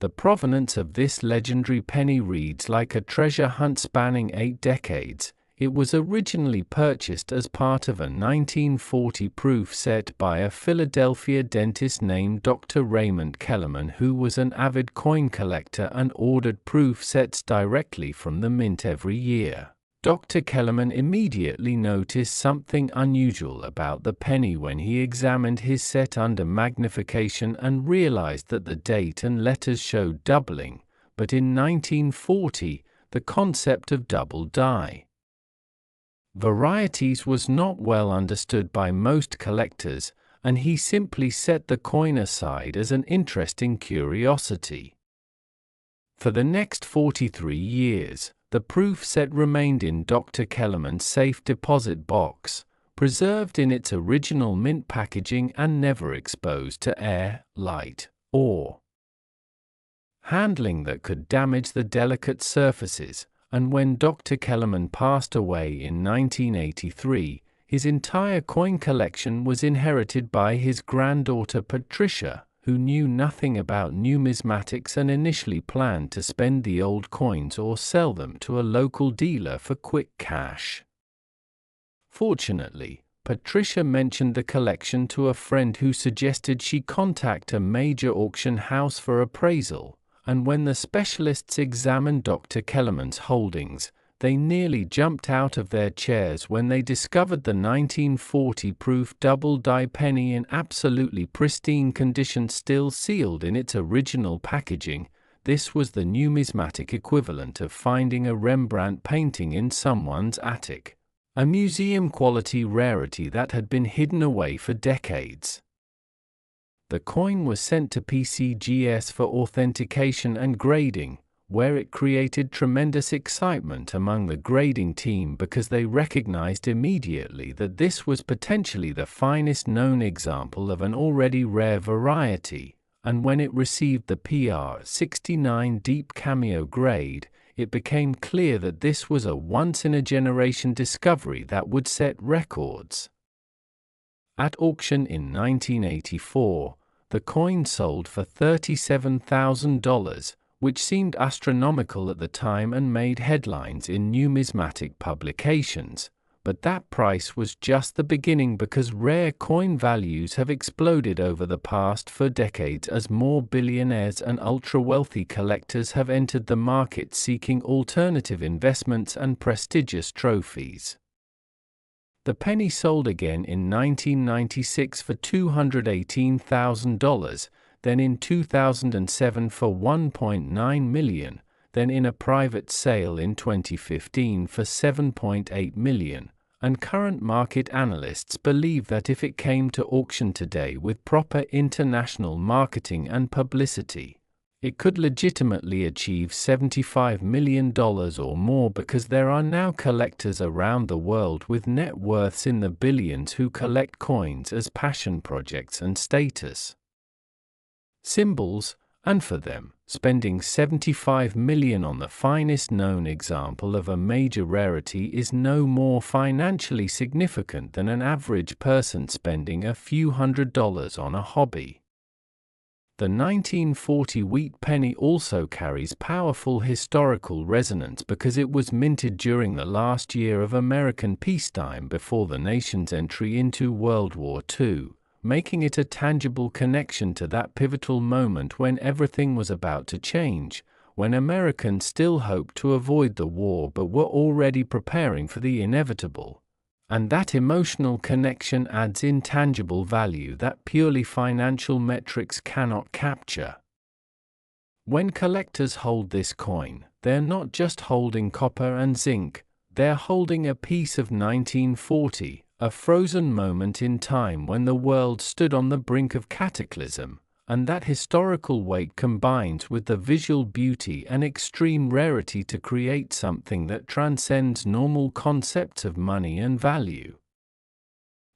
The provenance of this legendary penny reads like a treasure hunt spanning 8 decades. It was originally purchased as part of a 1940 proof set by a Philadelphia dentist named Dr. Raymond Kellerman, who was an avid coin collector and ordered proof sets directly from the mint every year. Dr. Kellerman immediately noticed something unusual about the penny when he examined his set under magnification and realized that the date and letters showed doubling, but in 1940, the concept of double die varieties was not well understood by most collectors, and he simply set the coin aside as an interesting curiosity. For the next 43 years, the proof set remained in Dr. Kellerman's safe deposit box, preserved in its original mint packaging and never exposed to air, light, or handling that could damage the delicate surfaces, and when Dr. Kellerman passed away in 1983, his entire coin collection was inherited by his granddaughter Patricia, who knew nothing about numismatics and initially planned to spend the old coins or sell them to a local dealer for quick cash. Fortunately, Patricia mentioned the collection to a friend who suggested she contact a major auction house for appraisal, and when the specialists examined Dr. Kellerman's holdings, they nearly jumped out of their chairs when they discovered the 1940 proof double-die penny in absolutely pristine condition, still sealed in its original packaging. This was the numismatic equivalent of finding a Rembrandt painting in someone's attic, a museum-quality rarity that had been hidden away for decades. The coin was sent to PCGS for authentication and grading, where it created tremendous excitement among the grading team because they recognized immediately that this was potentially the finest known example of an already rare variety, and when it received the PR 69 Deep Cameo grade, it became clear that this was a once-in-a-generation discovery that would set records. At auction in 1984, the coin sold for $37,000, which seemed astronomical at the time and made headlines in numismatic publications. But that price was just the beginning, because rare coin values have exploded over the past 4 decades as more billionaires and ultra-wealthy collectors have entered the market seeking alternative investments and prestigious trophies. The penny sold again in 1996 for $218,000, then in 2007 for $1.9 million, then in a private sale in 2015 for $7.8 million, and current market analysts believe that if it came to auction today with proper international marketing and publicity, it could legitimately achieve $75 million or more, because there are now collectors around the world with net worths in the billions who collect coins as passion projects and status symbols, and for them, spending $75 million on the finest known example of a major rarity is no more financially significant than an average person spending a few $100s on a hobby. The 1940 wheat penny also carries powerful historical resonance because it was minted during the last year of American peacetime before the nation's entry into World War II, making it a tangible connection to that pivotal moment when everything was about to change, when Americans still hoped to avoid the war but were already preparing for the inevitable. And that emotional connection adds intangible value that purely financial metrics cannot capture. When collectors hold this coin, they're not just holding copper and zinc, they're holding a piece of 1940, a frozen moment in time when the world stood on the brink of cataclysm, and that historical weight combines with the visual beauty and extreme rarity to create something that transcends normal concepts of money and value.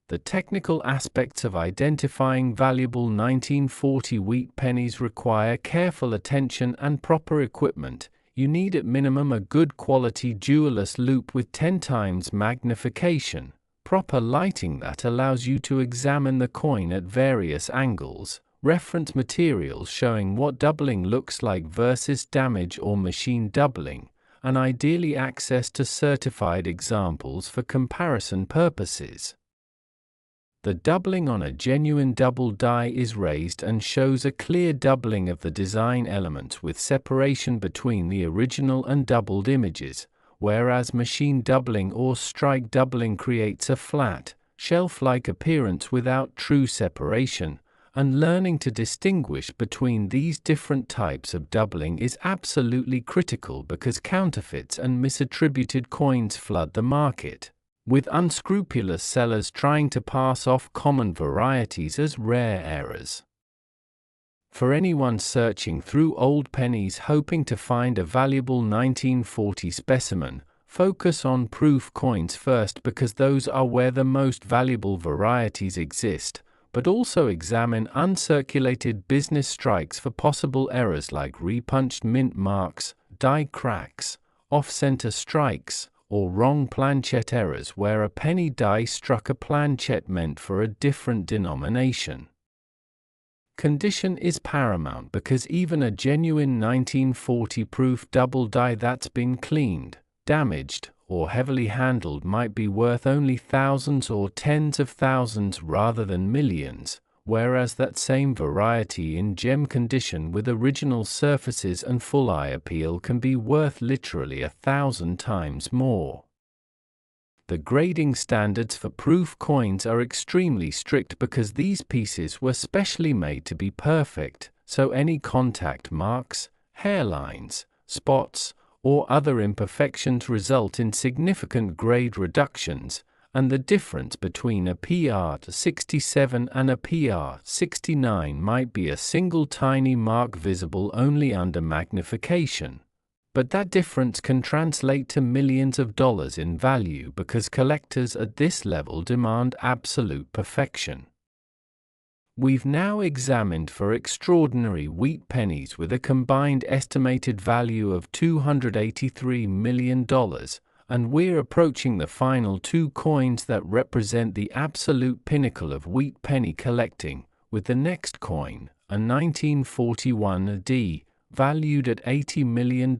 The technical aspects of identifying valuable 1940 wheat pennies require careful attention and proper equipment. You need at minimum a good quality jeweller's loupe with 10 times magnification, proper lighting that allows you to examine the coin at various angles, reference materials showing what doubling looks like versus damage or machine doubling, and ideally access to certified examples for comparison purposes. The doubling on a genuine double die is raised and shows a clear doubling of the design elements with separation between the original and doubled images, whereas machine doubling or strike doubling creates a flat, shelf-like appearance without true separation. And learning to distinguish between these different types of doubling is absolutely critical, because counterfeits and misattributed coins flood the market, with unscrupulous sellers trying to pass off common varieties as rare errors. For anyone searching through old pennies hoping to find a valuable 1940 specimen, focus on proof coins first, because those are where the most valuable varieties exist. but also examine uncirculated business strikes for possible errors like repunched mint marks, die cracks, off-center strikes, or wrong planchette errors where a penny die struck a planchette meant for a different denomination. Condition is paramount because even a genuine 1940 proof double die that's been cleaned, damaged, or heavily handled might be worth only thousands or tens of thousands rather than millions, whereas that same variety in gem condition with original surfaces and full eye appeal can be worth literally 1,000 times more. The grading standards for proof coins are extremely strict because these pieces were specially made to be perfect, so any contact marks, hairlines, spots, or other imperfections result in significant grade reductions, and the difference between a PR67 and a PR69 might be a single tiny mark visible only under magnification. But that difference can translate to millions of dollars in value because collectors at this level demand absolute perfection. We've now examined for extraordinary wheat pennies with a combined estimated value of $283 million, and we're approaching the final two coins that represent the absolute pinnacle of wheat penny collecting, with the next coin, a 1941 D, valued at $80 million,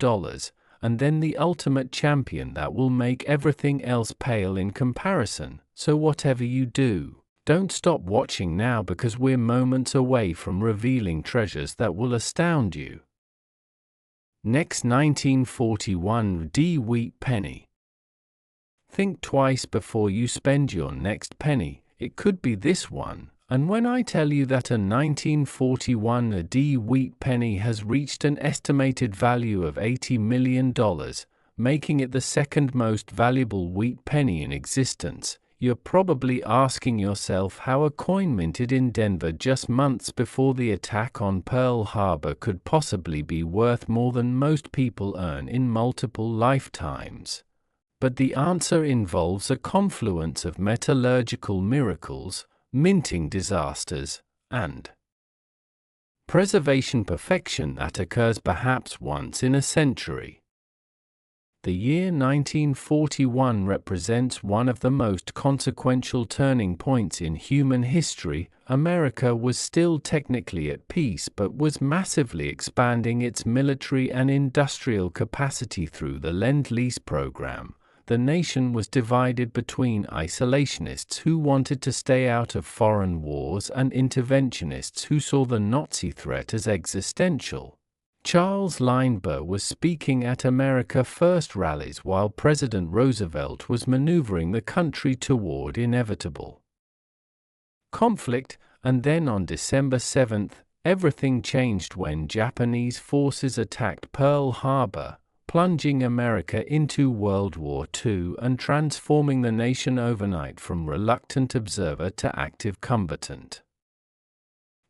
and then the ultimate champion that will make everything else pale in comparison. So whatever you do, don't stop watching now because we're moments away from revealing treasures that will astound you. Next, 1941 D wheat penny. Think twice before you spend your next penny. It could be this one. And when I tell you that a 1941 D wheat penny has reached an estimated value of $80 million, making it the second most valuable wheat penny in existence, you're probably asking yourself how a coin minted in Denver just months before the attack on Pearl Harbor could possibly be worth more than most people earn in multiple lifetimes. But the answer involves a confluence of metallurgical miracles, minting disasters, and preservation perfection that occurs perhaps once in a century. The year 1941 represents one of the most consequential turning points in human history. America was still technically at peace but was massively expanding its military and industrial capacity through the Lend-Lease program. The nation was divided between isolationists who wanted to stay out of foreign wars and interventionists who saw the Nazi threat as existential. Charles Lindbergh was speaking at America First rallies while President Roosevelt was maneuvering the country toward inevitable conflict, and then on December 7, everything changed when Japanese forces attacked Pearl Harbor, plunging America into World War II and transforming the nation overnight from reluctant observer to active combatant.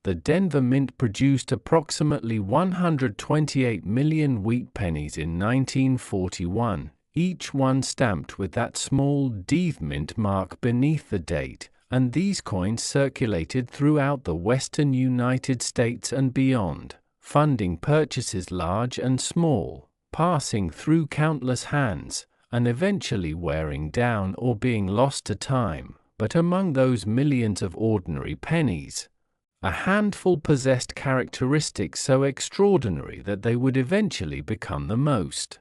The Denver Mint produced approximately 128 million wheat pennies in 1941, each one stamped with that small D mint mark beneath the date, and these coins circulated throughout the western United States and beyond, funding purchases large and small, passing through countless hands, and eventually wearing down or being lost to time. But among those millions of ordinary pennies, a handful possessed characteristics so extraordinary that they would eventually become the most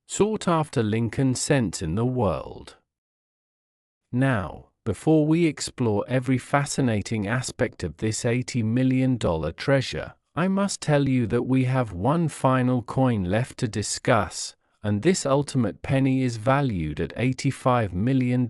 sought-after Lincoln cents in the world. Now, before we explore every fascinating aspect of this $80 million treasure, I must tell you that we have one final coin left to discuss, and this ultimate penny is valued at $85 million,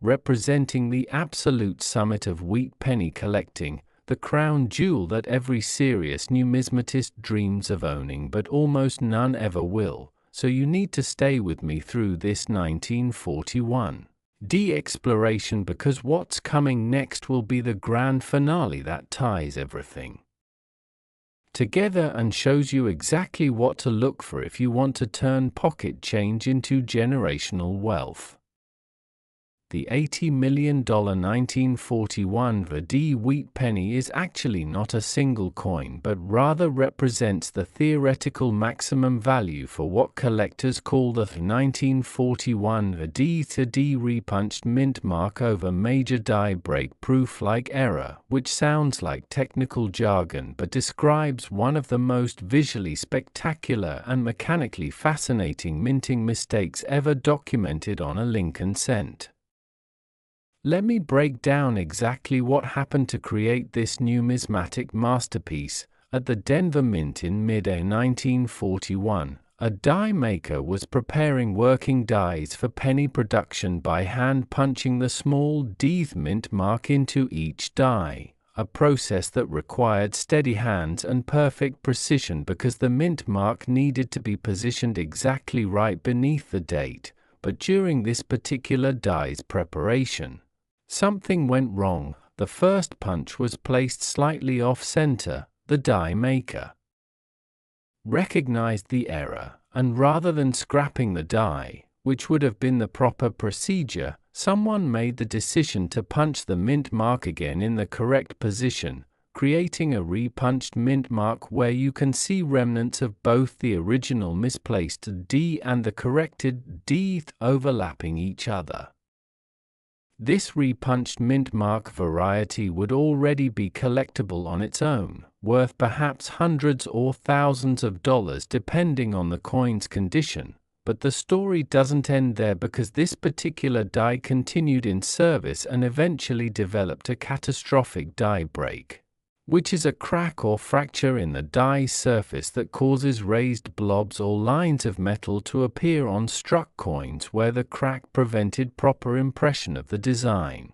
representing the absolute summit of wheat penny collecting, the crown jewel that every serious numismatist dreams of owning but almost none ever will. So you need to stay with me through this 1941 D exploration because what's coming next will be the grand finale that ties everything together and shows you exactly what to look for if you want to turn pocket change into generational wealth. The $80 million 1941 VD wheat penny is actually not a single coin but rather represents the theoretical maximum value for what collectors call the 1941 VD repunched mint mark over major die break proof-like error, which sounds like technical jargon but describes one of the most visually spectacular and mechanically fascinating minting mistakes ever documented on a Lincoln cent. Let me break down exactly what happened to create this numismatic masterpiece. At the Denver Mint in mid-1941, a die maker was preparing working dies for penny production by hand punching the small D-th mint mark into each die, a process that required steady hands and perfect precision because the mint mark needed to be positioned exactly right beneath the date. But during this particular die's preparation, something went wrong. The first punch was placed slightly off-center. The die maker recognized the error, and rather than scrapping the die, which would have been the proper procedure, someone made the decision to punch the mint mark again in the correct position, creating a repunched mint mark where you can see remnants of both the original misplaced D and the corrected D overlapping each other. This repunched mint mark variety would already be collectible on its own, worth perhaps hundreds or thousands of dollars depending on the coin's condition, but the story doesn't end there because this particular die continued in service and eventually developed a catastrophic die break, which is a crack or fracture in the die's surface that causes raised blobs or lines of metal to appear on struck coins where the crack prevented proper impression of the design.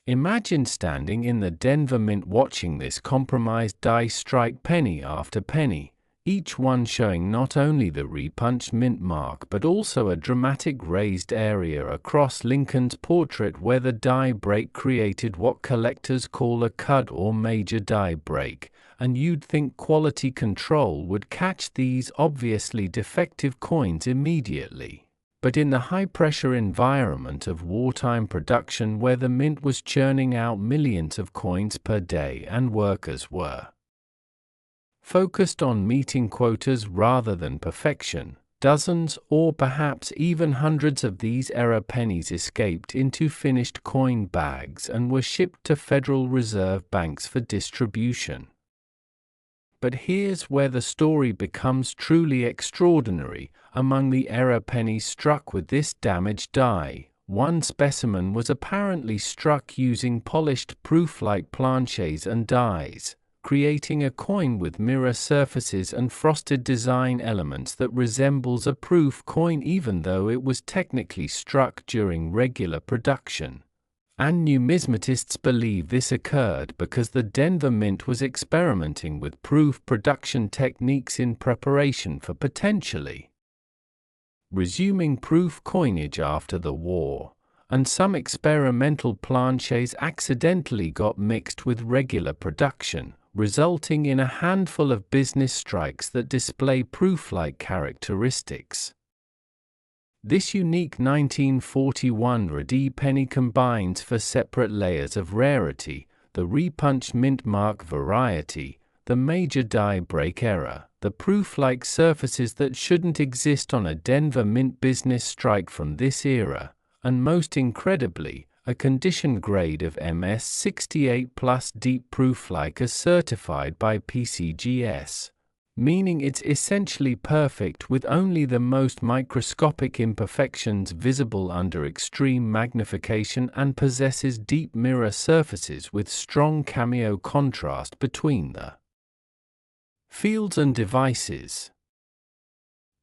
Imagine standing in the Denver Mint watching this compromised die strike penny after penny, each one showing not only the repunched mint mark but also a dramatic raised area across Lincoln's portrait where the die break created what collectors call a cud or major die break, and you'd think quality control would catch these obviously defective coins immediately. But in the high-pressure environment of wartime production where the mint was churning out millions of coins per day and workers were focused on meeting quotas rather than perfection, dozens or perhaps even hundreds of these error pennies escaped into finished coin bags and were shipped to Federal Reserve banks for distribution. But here's where the story becomes truly extraordinary. Among the error pennies struck with this damaged die, one specimen was apparently struck using polished proof-like planchets and dies, creating a coin with mirror surfaces and frosted design elements that resembles a proof coin even though it was technically struck during regular production. And numismatists believe this occurred because the Denver Mint was experimenting with proof production techniques in preparation for potentially resuming proof coinage after the war, and some experimental planchets accidentally got mixed with regular production, resulting in a handful of business strikes that display proof-like characteristics. This unique 1941 RD penny combines for separate layers of rarity, the repunched mint mark variety, the major die break error, the proof-like surfaces that shouldn't exist on a Denver Mint business strike from this era, and most incredibly, a condition grade of MS68 plus deep proof-like as certified by PCGS, meaning it's essentially perfect with only the most microscopic imperfections visible under extreme magnification and possesses deep mirror surfaces with strong cameo contrast between the fields and devices.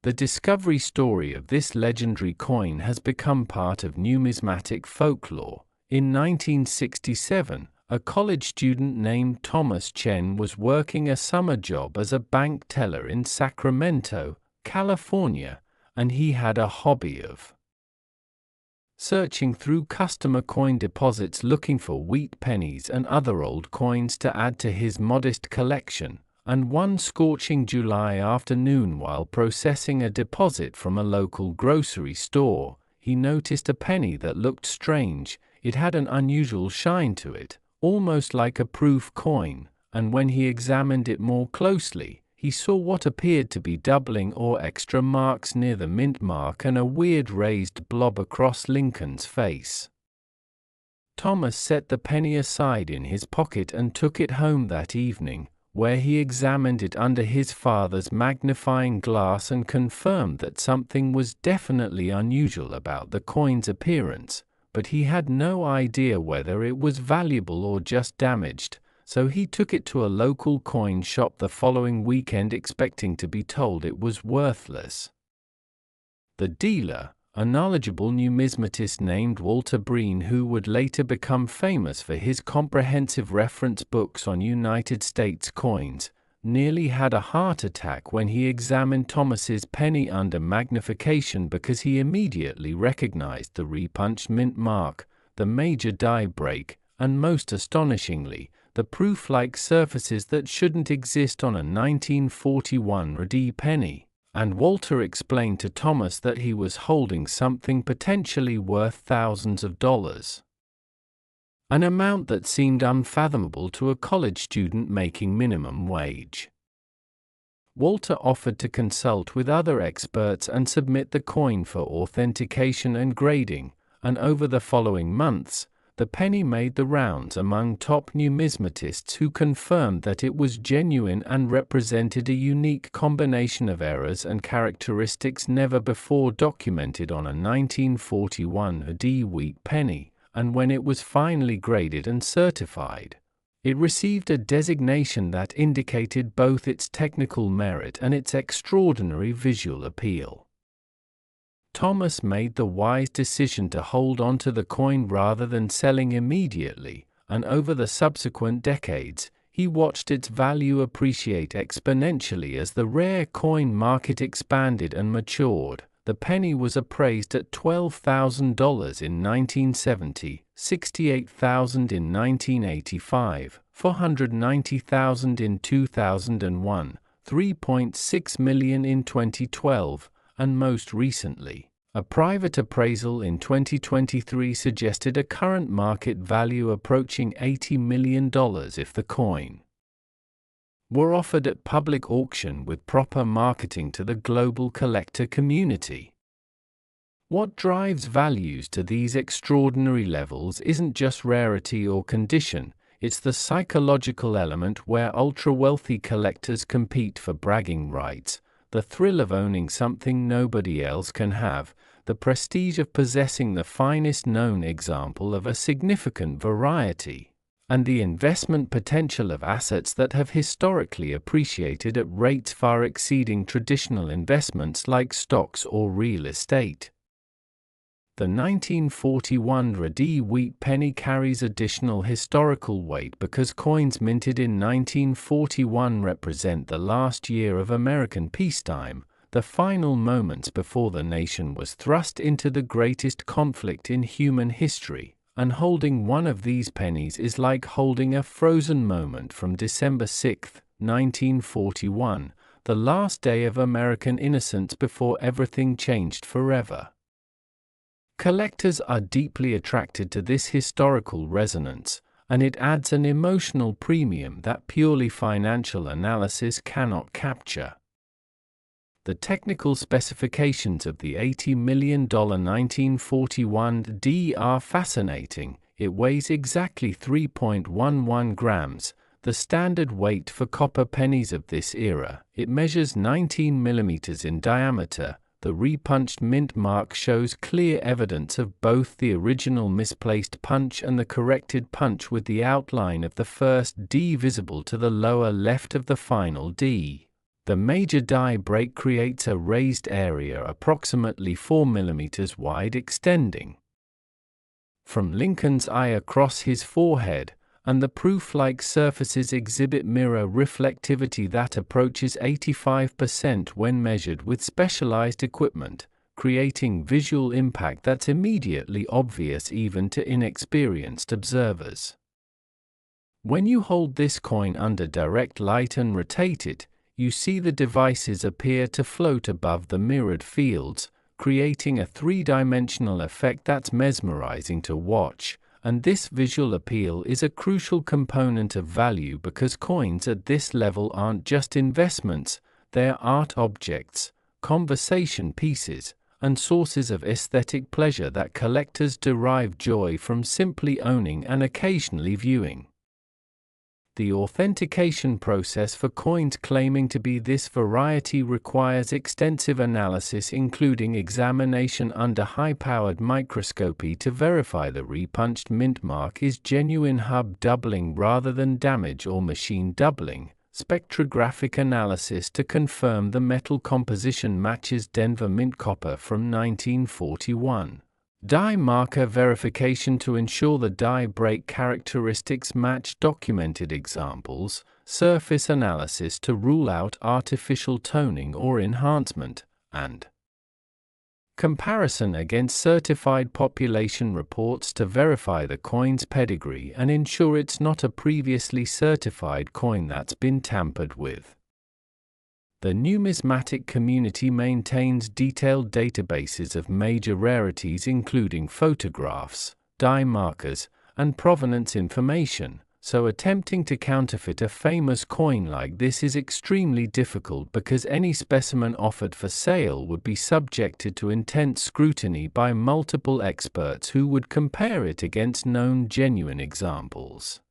The discovery story of this legendary coin has become part of numismatic folklore. In 1967, a college student named Thomas Chen was working a summer job as a bank teller in Sacramento, California, and he had a hobby of searching through customer coin deposits looking for wheat pennies and other old coins to add to his modest collection. And one scorching July afternoon while processing a deposit from a local grocery store, he noticed a penny that looked strange. It had an unusual shine to it, almost like a proof coin, and when he examined it more closely, he saw what appeared to be doubling or extra marks near the mint mark and a weird raised blob across Lincoln's face. Thomas set the penny aside in his pocket and took it home that evening, where he examined it under his father's magnifying glass and confirmed that something was definitely unusual about the coin's appearance, but he had no idea whether it was valuable or just damaged, so he took it to a local coin shop the following weekend expecting to be told it was worthless. The dealer, a knowledgeable numismatist named Walter Breen, who would later become famous for his comprehensive reference books on United States coins, nearly had a heart attack when he examined Thomas's penny under magnification because he immediately recognized the repunched mint mark, the major die break, and most astonishingly, the proof-like surfaces that shouldn't exist on a 1941 ready penny. And Walter explained to Thomas that he was holding something potentially worth thousands of dollars. An amount that seemed unfathomable to a college student making minimum wage. Walter offered to consult with other experts and submit the coin for authentication and grading, and over the following months, the penny made the rounds among top numismatists who confirmed that it was genuine and represented a unique combination of errors and characteristics never before documented on a 1941 D-week penny, and when it was finally graded and certified, it received a designation that indicated both its technical merit and its extraordinary visual appeal. Thomas made the wise decision to hold on to the coin rather than selling immediately, and over the subsequent decades, he watched its value appreciate exponentially as the rare coin market expanded and matured. The penny was appraised at $12,000 in 1970, $68,000 in 1985, $490,000 in 2001, $3.6 million in 2012, and most recently, a private appraisal in 2023 suggested a current market value approaching $80 million if the coin were offered at public auction with proper marketing to the global collector community. What drives values to these extraordinary levels isn't just rarity or condition, it's the psychological element where ultra-wealthy collectors compete for bragging rights, the thrill of owning something nobody else can have, the prestige of possessing the finest known example of a significant variety, and the investment potential of assets that have historically appreciated at rates far exceeding traditional investments like stocks or real estate. The 1941 ready wheat penny carries additional historical weight because coins minted in 1941 represent the last year of American peacetime, the final moments before the nation was thrust into the greatest conflict in human history, and holding one of these pennies is like holding a frozen moment from December 6, 1941, the last day of American innocence before everything changed forever. Collectors are deeply attracted to this historical resonance, and it adds an emotional premium that purely financial analysis cannot capture. The technical specifications of the $80 million 1941 D are fascinating. It weighs exactly 3.11 grams, the standard weight for copper pennies of this era. It measures 19 millimeters in diameter. The repunched mint mark shows clear evidence of both the original misplaced punch and the corrected punch, with the outline of the first D visible to the lower left of the final D. The major die break creates a raised area approximately 4 millimeters wide extending from Lincoln's eye across his forehead, and the proof-like surfaces exhibit mirror reflectivity that approaches 85% when measured with specialized equipment, creating visual impact that's immediately obvious even to inexperienced observers. When you hold this coin under direct light and rotate it, you see the devices appear to float above the mirrored fields, creating a three-dimensional effect that's mesmerizing to watch. And this visual appeal is a crucial component of value because coins at this level aren't just investments, they're art objects, conversation pieces, and sources of aesthetic pleasure that collectors derive joy from simply owning and occasionally viewing. The authentication process for coins claiming to be this variety requires extensive analysis, including examination under high-powered microscopy to verify the repunched mint mark is genuine, hub doubling rather than damage or machine doubling, spectrographic analysis to confirm the metal composition matches Denver mint copper from 1941. Die marker verification to ensure the die break characteristics match documented examples, surface analysis to rule out artificial toning or enhancement, and comparison against certified population reports to verify the coin's pedigree and ensure it's not a previously certified coin that's been tampered with. The numismatic community maintains detailed databases of major rarities including photographs, die markers, and provenance information, so attempting to counterfeit a famous coin like this is extremely difficult because any specimen offered for sale would be subjected to intense scrutiny by multiple experts who would compare it against known genuine examples.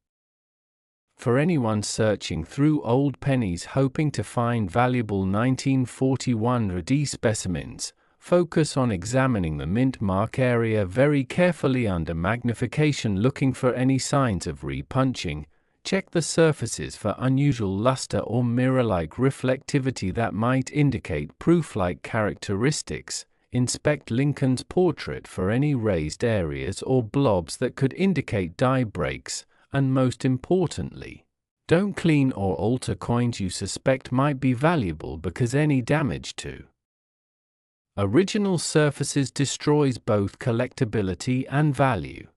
For anyone searching through old pennies hoping to find valuable 1941 RD specimens, focus on examining the mint mark area very carefully under magnification, looking for any signs of repunching. Check the surfaces for unusual luster or mirror-like reflectivity that might indicate proof-like characteristics. Inspect Lincoln's portrait for any raised areas or blobs that could indicate die breaks. And most importantly, don't clean or alter coins you suspect might be valuable because any damage to original surfaces destroys both collectability and value.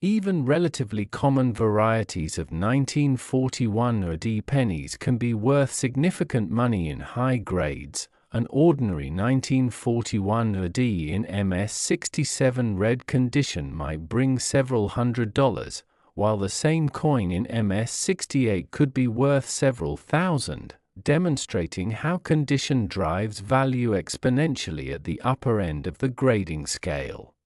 Even relatively common varieties of 1941 RD pennies can be worth significant money in high grades. An ordinary 1941 RD in MS-67 red condition might bring several $100s, while the same coin in MS-68 could be worth several thousand, demonstrating how condition drives value exponentially at the upper end of the grading scale.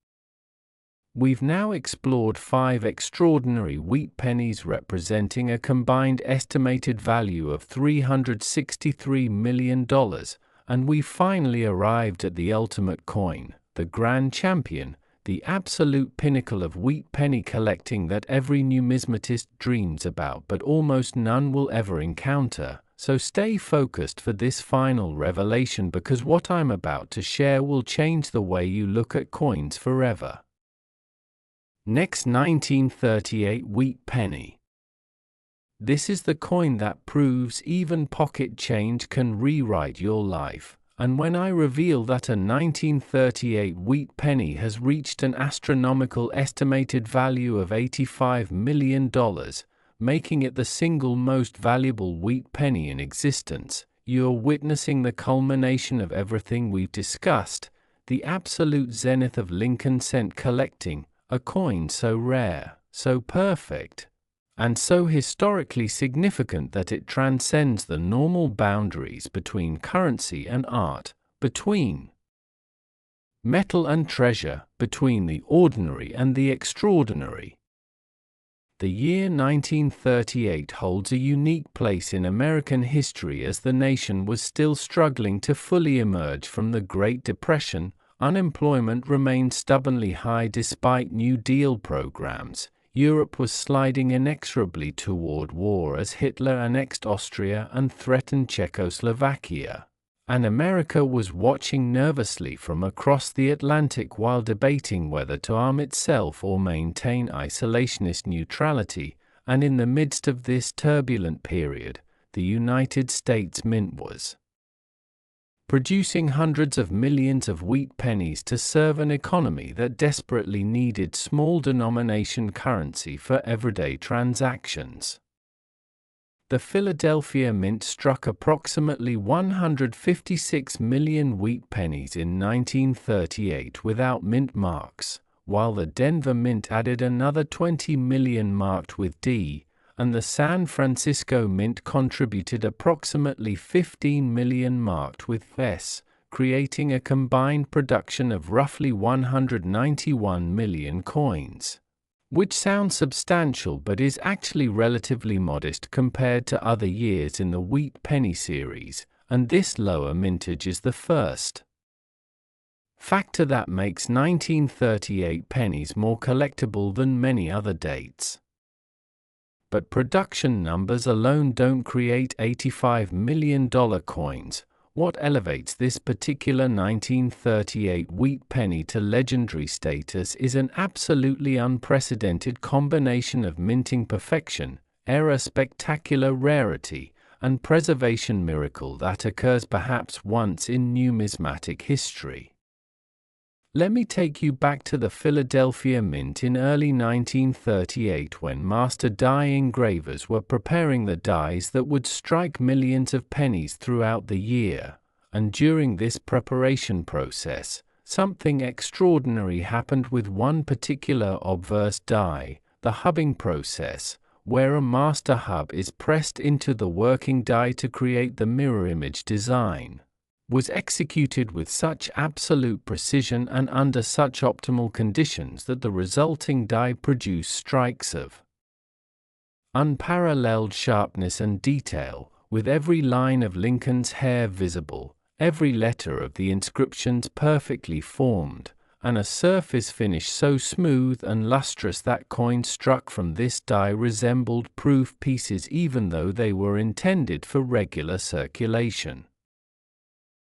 We've now explored 5 extraordinary wheat pennies representing a combined estimated value of $363 million, and we've finally arrived at the ultimate coin, the grand champion, the absolute pinnacle of wheat penny collecting that every numismatist dreams about but almost none will ever encounter. So stay focused for this final revelation because what I'm about to share will change the way you look at coins forever. Next, 1938 wheat penny. This is the coin that proves even pocket change can rewrite your life. And when I reveal that a 1938 wheat penny has reached an astronomical estimated value of $85 million, making it the single most valuable wheat penny in existence, you're witnessing the culmination of everything we've discussed, the absolute zenith of Lincoln cent collecting, a coin so rare, so perfect, and so historically significant that it transcends the normal boundaries between currency and art, between metal and treasure, between the ordinary and the extraordinary. The year 1938 holds a unique place in American history as the nation was still struggling to fully emerge from the Great Depression. Unemployment remained stubbornly high despite New Deal programs. Europe was sliding inexorably toward war as Hitler annexed Austria and threatened Czechoslovakia. And America was watching nervously from across the Atlantic while debating whether to arm itself or maintain isolationist neutrality. And in the midst of this turbulent period, the United States Mint was producing hundreds of millions of wheat pennies to serve an economy that desperately needed small denomination currency for everyday transactions. The Philadelphia Mint struck approximately 156 million wheat pennies in 1938 without mint marks, while the Denver Mint added another 20 million marked with D, and the San Francisco Mint contributed approximately 15 million marked with S, creating a combined production of roughly 191 million coins. Which sounds substantial but is actually relatively modest compared to other years in the wheat penny series, and this lower mintage is the first factor that makes 1938 pennies more collectible than many other dates. But production numbers alone don't create $85 million coins. What elevates this particular 1938 wheat penny to legendary status is an absolutely unprecedented combination of minting perfection, error spectacular rarity, and preservation miracle that occurs perhaps once in numismatic history. Let me take you back to the Philadelphia Mint in early 1938 when master die engravers were preparing the dies that would strike millions of pennies throughout the year, and during this preparation process, something extraordinary happened with one particular obverse die, the hubbing process, where a master hub is pressed into the working die to create the mirror image design, was executed with such absolute precision and under such optimal conditions that the resulting die produced strikes of unparalleled sharpness and detail, with every line of Lincoln's hair visible, every letter of the inscriptions perfectly formed, and a surface finish so smooth and lustrous that coins struck from this die resembled proof pieces even though they were intended for regular circulation.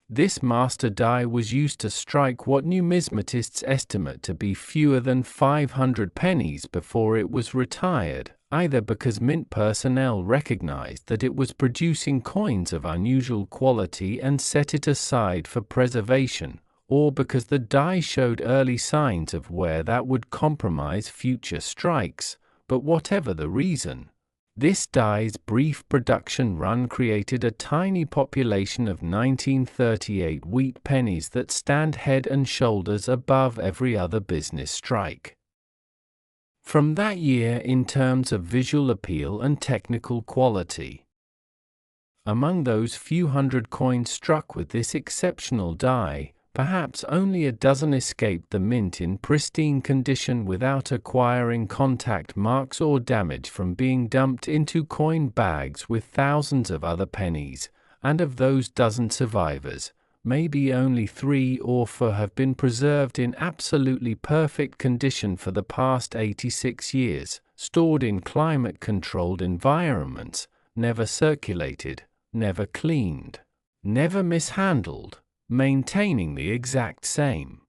This master die was used to strike what numismatists estimate to be fewer than 500 pennies before it was retired, either because mint personnel recognized that it was producing coins of unusual quality and set it aside for preservation, or because the die showed early signs of wear that would compromise future strikes. But whatever the reason, this die's brief production run created a tiny population of 1938 wheat pennies that stand head and shoulders above every other business strike from that year in terms of visual appeal and technical quality. Among those few hundred coins struck with this exceptional die, perhaps only a dozen escaped the mint in pristine condition without acquiring contact marks or damage from being dumped into coin bags with thousands of other pennies, and of those dozen survivors, maybe only 3 or 4 have been preserved in absolutely perfect condition for the past 86 years, stored in climate-controlled environments, never circulated, never cleaned, never mishandled, maintaining the exact same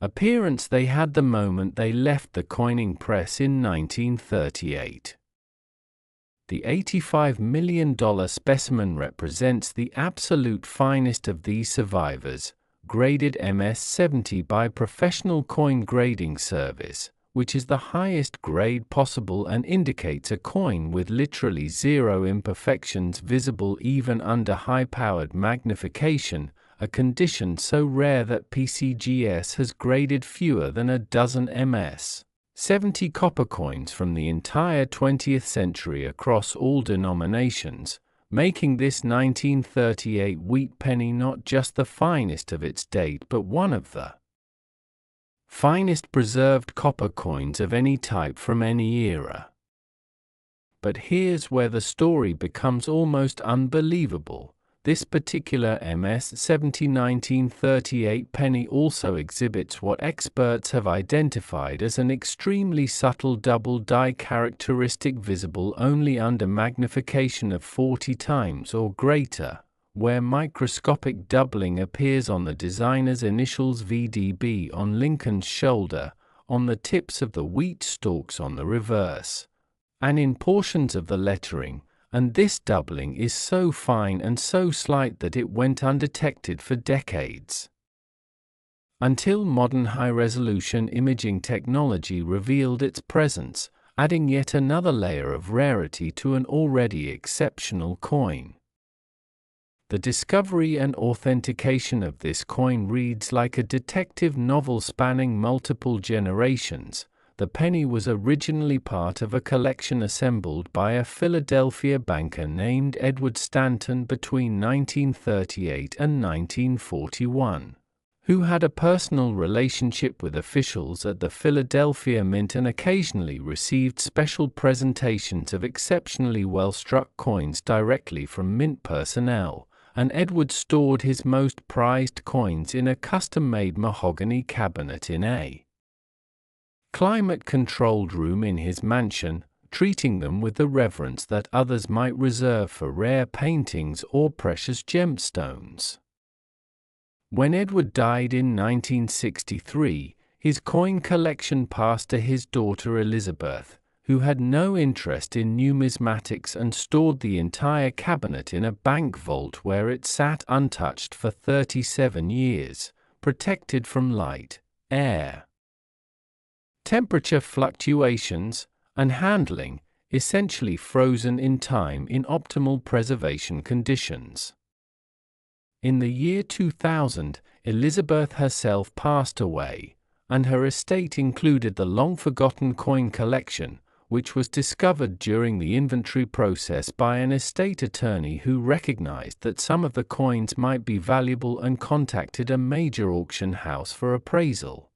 appearance they had the moment they left the coining press in 1938. The $85 million specimen represents the absolute finest of these survivors, graded MS-70 by Professional Coin Grading Service, which is the highest grade possible and indicates a coin with literally zero imperfections visible even under high-powered magnification, a condition so rare that PCGS has graded fewer than a dozen MS-70 copper coins from the entire 20th century across all denominations, making this 1938 wheat penny not just the finest of its date but one of the finest preserved copper coins of any type from any era. But here's where the story becomes almost unbelievable. This particular MS-70 1938 penny also exhibits what experts have identified as an extremely subtle double die characteristic visible only under magnification of 40 times or greater, where microscopic doubling appears on the designer's initials VDB on Lincoln's shoulder, on the tips of the wheat stalks on the reverse, and in portions of the lettering, and this doubling is so fine and so slight that it went undetected for decades. Until modern high-resolution imaging technology revealed its presence, adding yet another layer of rarity to an already exceptional coin. The discovery and authentication of this coin reads like a detective novel spanning multiple generations. The penny was originally part of a collection assembled by a Philadelphia banker named Edward Stanton between 1938 and 1941, who had a personal relationship with officials at the Philadelphia Mint and occasionally received special presentations of exceptionally well-struck coins directly from mint personnel. And Edward stored his most prized coins in a custom-made mahogany cabinet in a climate-controlled room in his mansion, treating them with the reverence that others might reserve for rare paintings or precious gemstones. When Edward died in 1963, his coin collection passed to his daughter Elizabeth, who had no interest in numismatics and stored the entire cabinet in a bank vault where it sat untouched for 37 years, protected from light, air, temperature fluctuations, and handling, essentially frozen in time in optimal preservation conditions. In the year 2000, Elizabeth herself passed away, and her estate included the long-forgotten coin collection, which was discovered during the inventory process by an estate attorney who recognized that some of the coins might be valuable and contacted a major auction house for appraisal.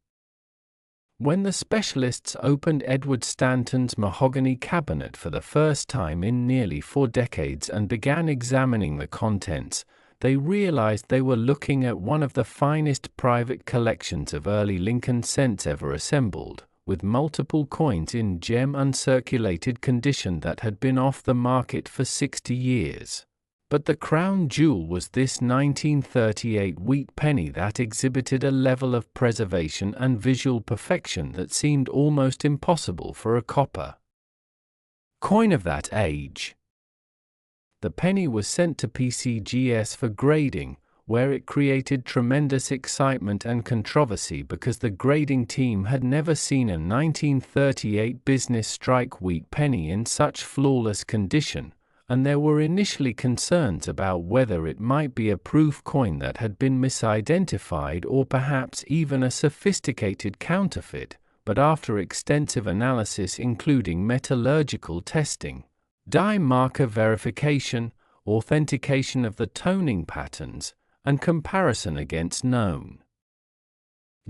When the specialists opened Edward Stanton's mahogany cabinet for the first time in nearly 4 decades and began examining the contents, they realized they were looking at one of the finest private collections of early Lincoln cents ever assembled, with multiple coins in gem-uncirculated condition that had been off the market for 60 years. But the crown jewel was this 1938 wheat penny that exhibited a level of preservation and visual perfection that seemed almost impossible for a copper coin of that age. The penny was sent to PCGS for grading, where it created tremendous excitement and controversy because the grading team had never seen a 1938 business strike wheat penny in such flawless condition, and there were initially concerns about whether it might be a proof coin that had been misidentified or perhaps even a sophisticated counterfeit, but after extensive analysis including metallurgical testing, die marker verification, authentication of the toning patterns, and comparison against known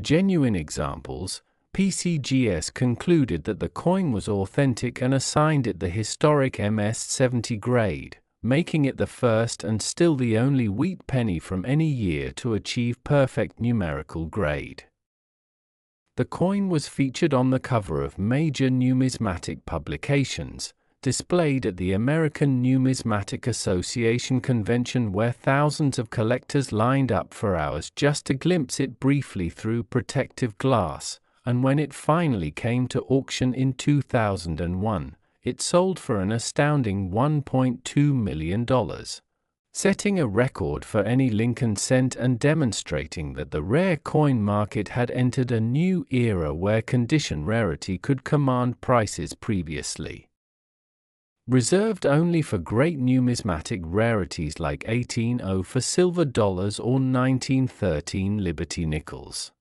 genuine examples, PCGS concluded that the coin was authentic and assigned it the historic MS-70 grade, making it the first and still the only wheat penny from any year to achieve perfect numerical grade. The coin was featured on the cover of major numismatic publications, displayed at the American Numismatic Association convention where thousands of collectors lined up for hours just to glimpse it briefly through protective glass, and when it finally came to auction in 2001, it sold for an astounding $1.2 million, setting a record for any Lincoln cent and demonstrating that the rare coin market had entered a new era where condition rarity could command prices previously reserved only for great numismatic rarities like 1800 for silver dollars or 1913 Liberty nickels.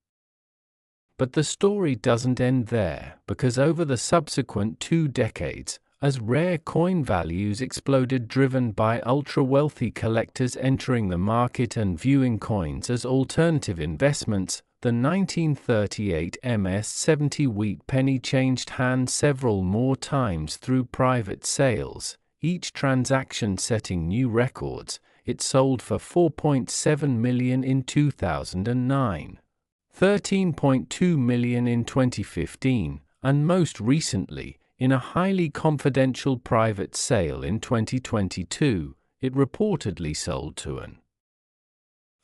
But the story doesn't end there, because over the subsequent 2 decades, as rare coin values exploded driven by ultra-wealthy collectors entering the market and viewing coins as alternative investments, the 1938 MS-70 wheat penny changed hands several more times through private sales, each transaction setting new records. It sold for $4.7 million in 2009, $13.2 million in 2015, and most recently, in a highly confidential private sale in 2022, it reportedly sold to an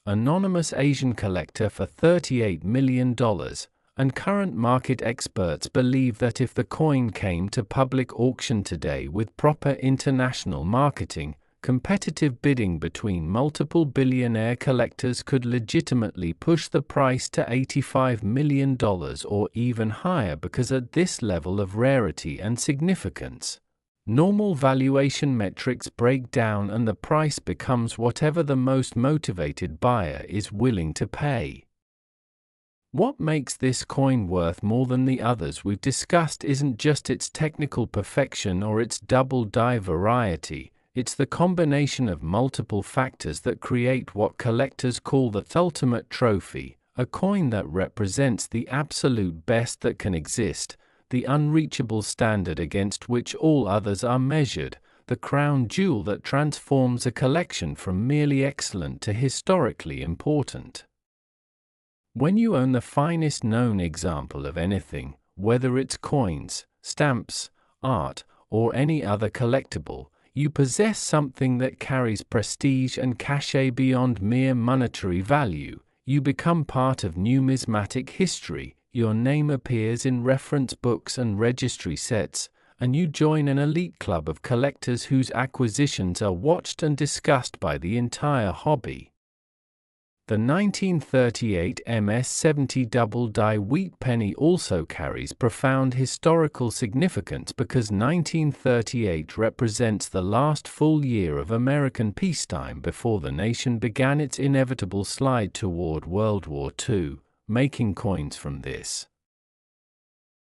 anonymous Asian collector for $38 million, and current market experts believe that if the coin came to public auction today with proper international marketing, competitive bidding between multiple billionaire collectors could legitimately push the price to $85 million or even higher, because at this level of rarity and significance, normal valuation metrics break down and the price becomes whatever the most motivated buyer is willing to pay. What makes this coin worth more than the others we've discussed isn't just its technical perfection or its double die variety. It's the combination of multiple factors that create what collectors call the ultimate trophy, a coin that represents the absolute best that can exist, the unreachable standard against which all others are measured, the crown jewel that transforms a collection from merely excellent to historically important. When you own the finest known example of anything, whether it's coins, stamps, art, or any other collectible, you possess something that carries prestige and cachet beyond mere monetary value. You become part of numismatic history, your name appears in reference books and registry sets, and you join an elite club of collectors whose acquisitions are watched and discussed by the entire hobby. The 1938 MS-70 double-die wheat penny also carries profound historical significance because 1938 represents the last full year of American peacetime before the nation began its inevitable slide toward World War II, making coins from this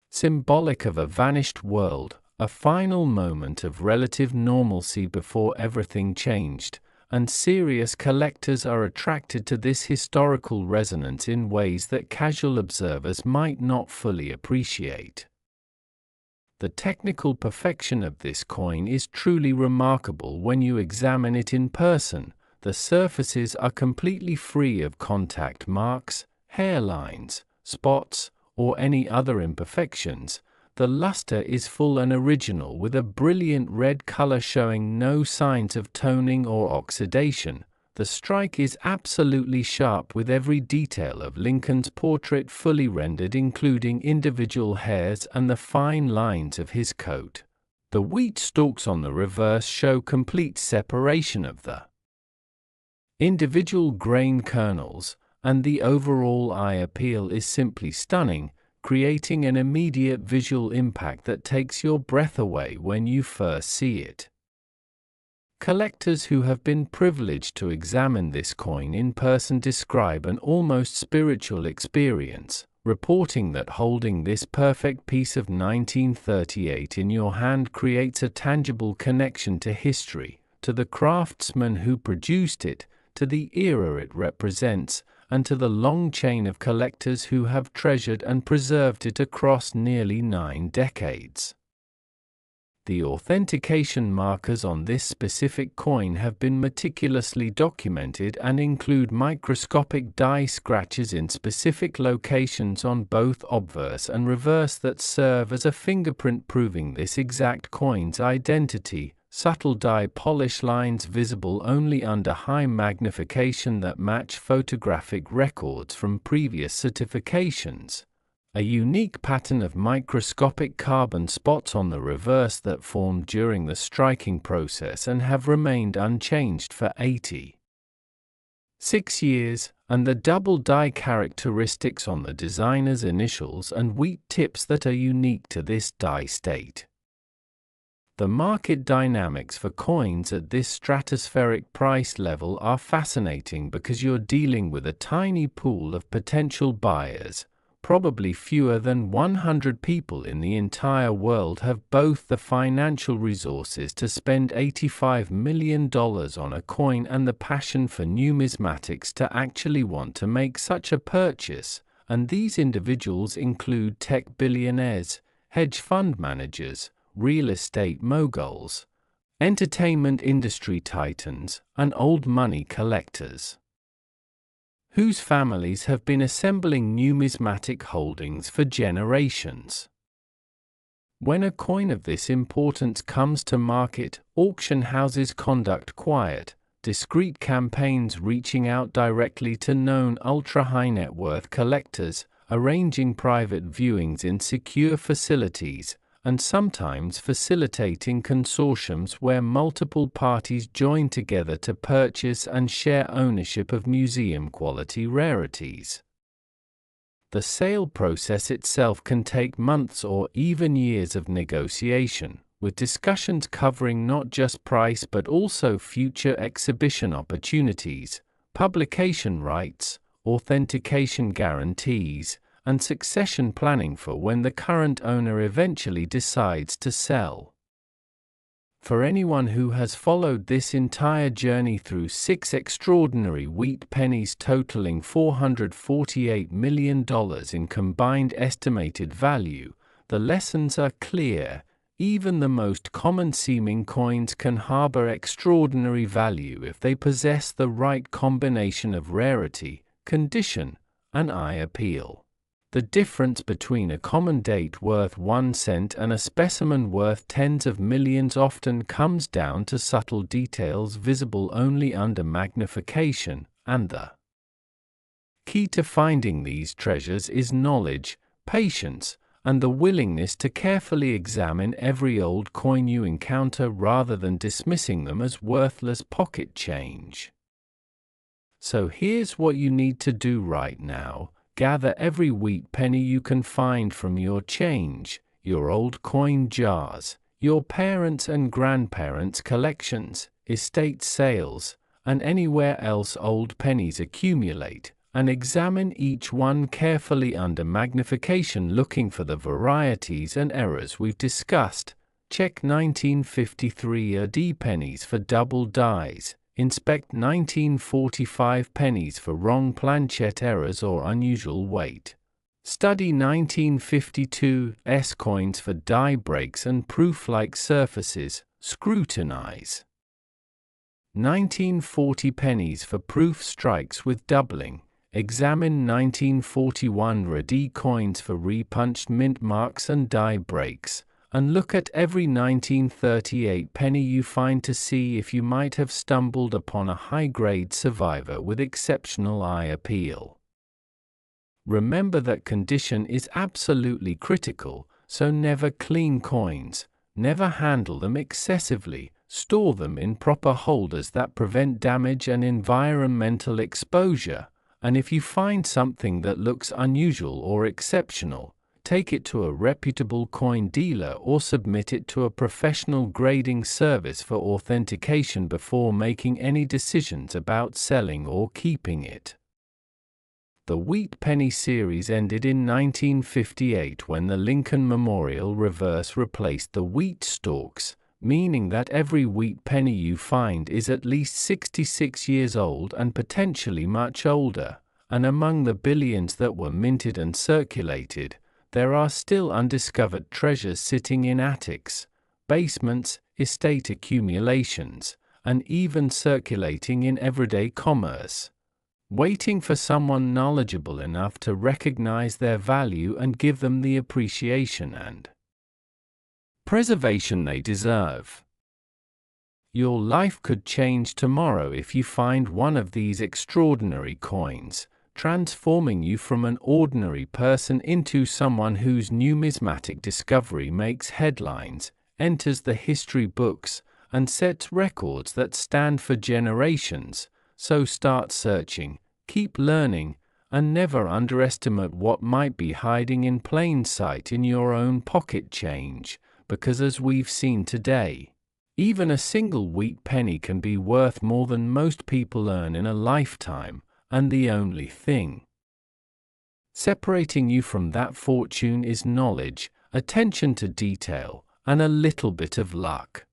symbolic of a vanished world, a final moment of relative normalcy before everything changed. And serious collectors are attracted to this historical resonance in ways that casual observers might not fully appreciate. The technical perfection of this coin is truly remarkable when you examine it in person. The surfaces are completely free of contact marks, hairlines, spots, or any other imperfections. The luster is full and original, with a brilliant red color showing no signs of toning or oxidation. The strike is absolutely sharp, with every detail of Lincoln's portrait fully rendered, including individual hairs and the fine lines of his coat. The wheat stalks on the reverse show complete separation of the individual grain kernels, and the overall eye appeal is simply stunning, creating an immediate visual impact that takes your breath away when you first see it. Collectors who have been privileged to examine this coin in person describe an almost spiritual experience, reporting that holding this perfect piece of 1938 in your hand creates a tangible connection to history, to the craftsman who produced it, to the era it represents, and to the long chain of collectors who have treasured and preserved it across nearly 9 decades. The authentication markers on this specific coin have been meticulously documented and include microscopic die scratches in specific locations on both obverse and reverse that serve as a fingerprint proving this exact coin's identity. Subtle die polish lines visible only under high magnification that match photographic records from previous certifications. A unique pattern of microscopic carbon spots on the reverse that formed during the striking process and have remained unchanged for 86 years, and the double die characteristics on the designer's initials and wheat tips that are unique to this die state. The market dynamics for coins at this stratospheric price level are fascinating because you're dealing with a tiny pool of potential buyers. Probably fewer than 100 people in the entire world have both the financial resources to spend $85 million on a coin and the passion for numismatics to actually want to make such a purchase, and these individuals include tech billionaires, hedge fund managers, real estate moguls, entertainment industry titans, and old money collectors, whose families have been assembling numismatic holdings for generations. When a coin of this importance comes to market, auction houses conduct quiet, discreet campaigns reaching out directly to known ultra-high net worth collectors, arranging private viewings in secure facilities, and sometimes facilitating consortiums where multiple parties join together to purchase and share ownership of museum-quality rarities. The sale process itself can take months or even years of negotiation, with discussions covering not just price but also future exhibition opportunities, publication rights, authentication guarantees, and succession planning for when the current owner eventually decides to sell. For anyone who has followed this entire journey through 6 extraordinary wheat pennies totaling $448 million in combined estimated value, the lessons are clear. Even the most common-seeming coins can harbor extraordinary value if they possess the right combination of rarity, condition, and eye appeal. The difference between a common date worth 1 cent and a specimen worth tens of millions often comes down to subtle details visible only under magnification, and the key to finding these treasures is knowledge, patience, and the willingness to carefully examine every old coin you encounter rather than dismissing them as worthless pocket change. So here's what you need to do right now. Gather every wheat penny you can find from your change, your old coin jars, your parents' and grandparents' collections, estate sales, and anywhere else old pennies accumulate, and examine each one carefully under magnification, looking for the varieties and errors we've discussed. Check 1953 AD pennies for double dies. Inspect 1945 pennies for wrong planchet errors or unusual weight. Study 1952 S coins for die breaks and proof-like surfaces. Scrutinize 1940 pennies for proof strikes with doubling. Examine 1941 RD coins for repunched mint marks and die breaks. And look at every 1938 penny you find to see if you might have stumbled upon a high-grade survivor with exceptional eye appeal. Remember that condition is absolutely critical, so never clean coins, never handle them excessively, store them in proper holders that prevent damage and environmental exposure, and if you find something that looks unusual or exceptional, take it to a reputable coin dealer or submit it to a professional grading service for authentication before making any decisions about selling or keeping it. The wheat penny series ended in 1958 when the Lincoln Memorial reverse replaced the wheat stalks, meaning that every wheat penny you find is at least 66 years old and potentially much older, and among the billions that were minted and circulated, there are still undiscovered treasures sitting in attics, basements, estate accumulations, and even circulating in everyday commerce, waiting for someone knowledgeable enough to recognize their value and give them the appreciation and preservation they deserve. Your life could change tomorrow if you find one of these extraordinary coins, transforming you from an ordinary person into someone whose numismatic discovery makes headlines, enters the history books, and sets records that stand for generations. So start searching, keep learning, and never underestimate what might be hiding in plain sight in your own pocket change, because as we've seen today, even a single wheat penny can be worth more than most people earn in a lifetime. And the only thing separating you from that fortune is knowledge, attention to detail, and a little bit of luck.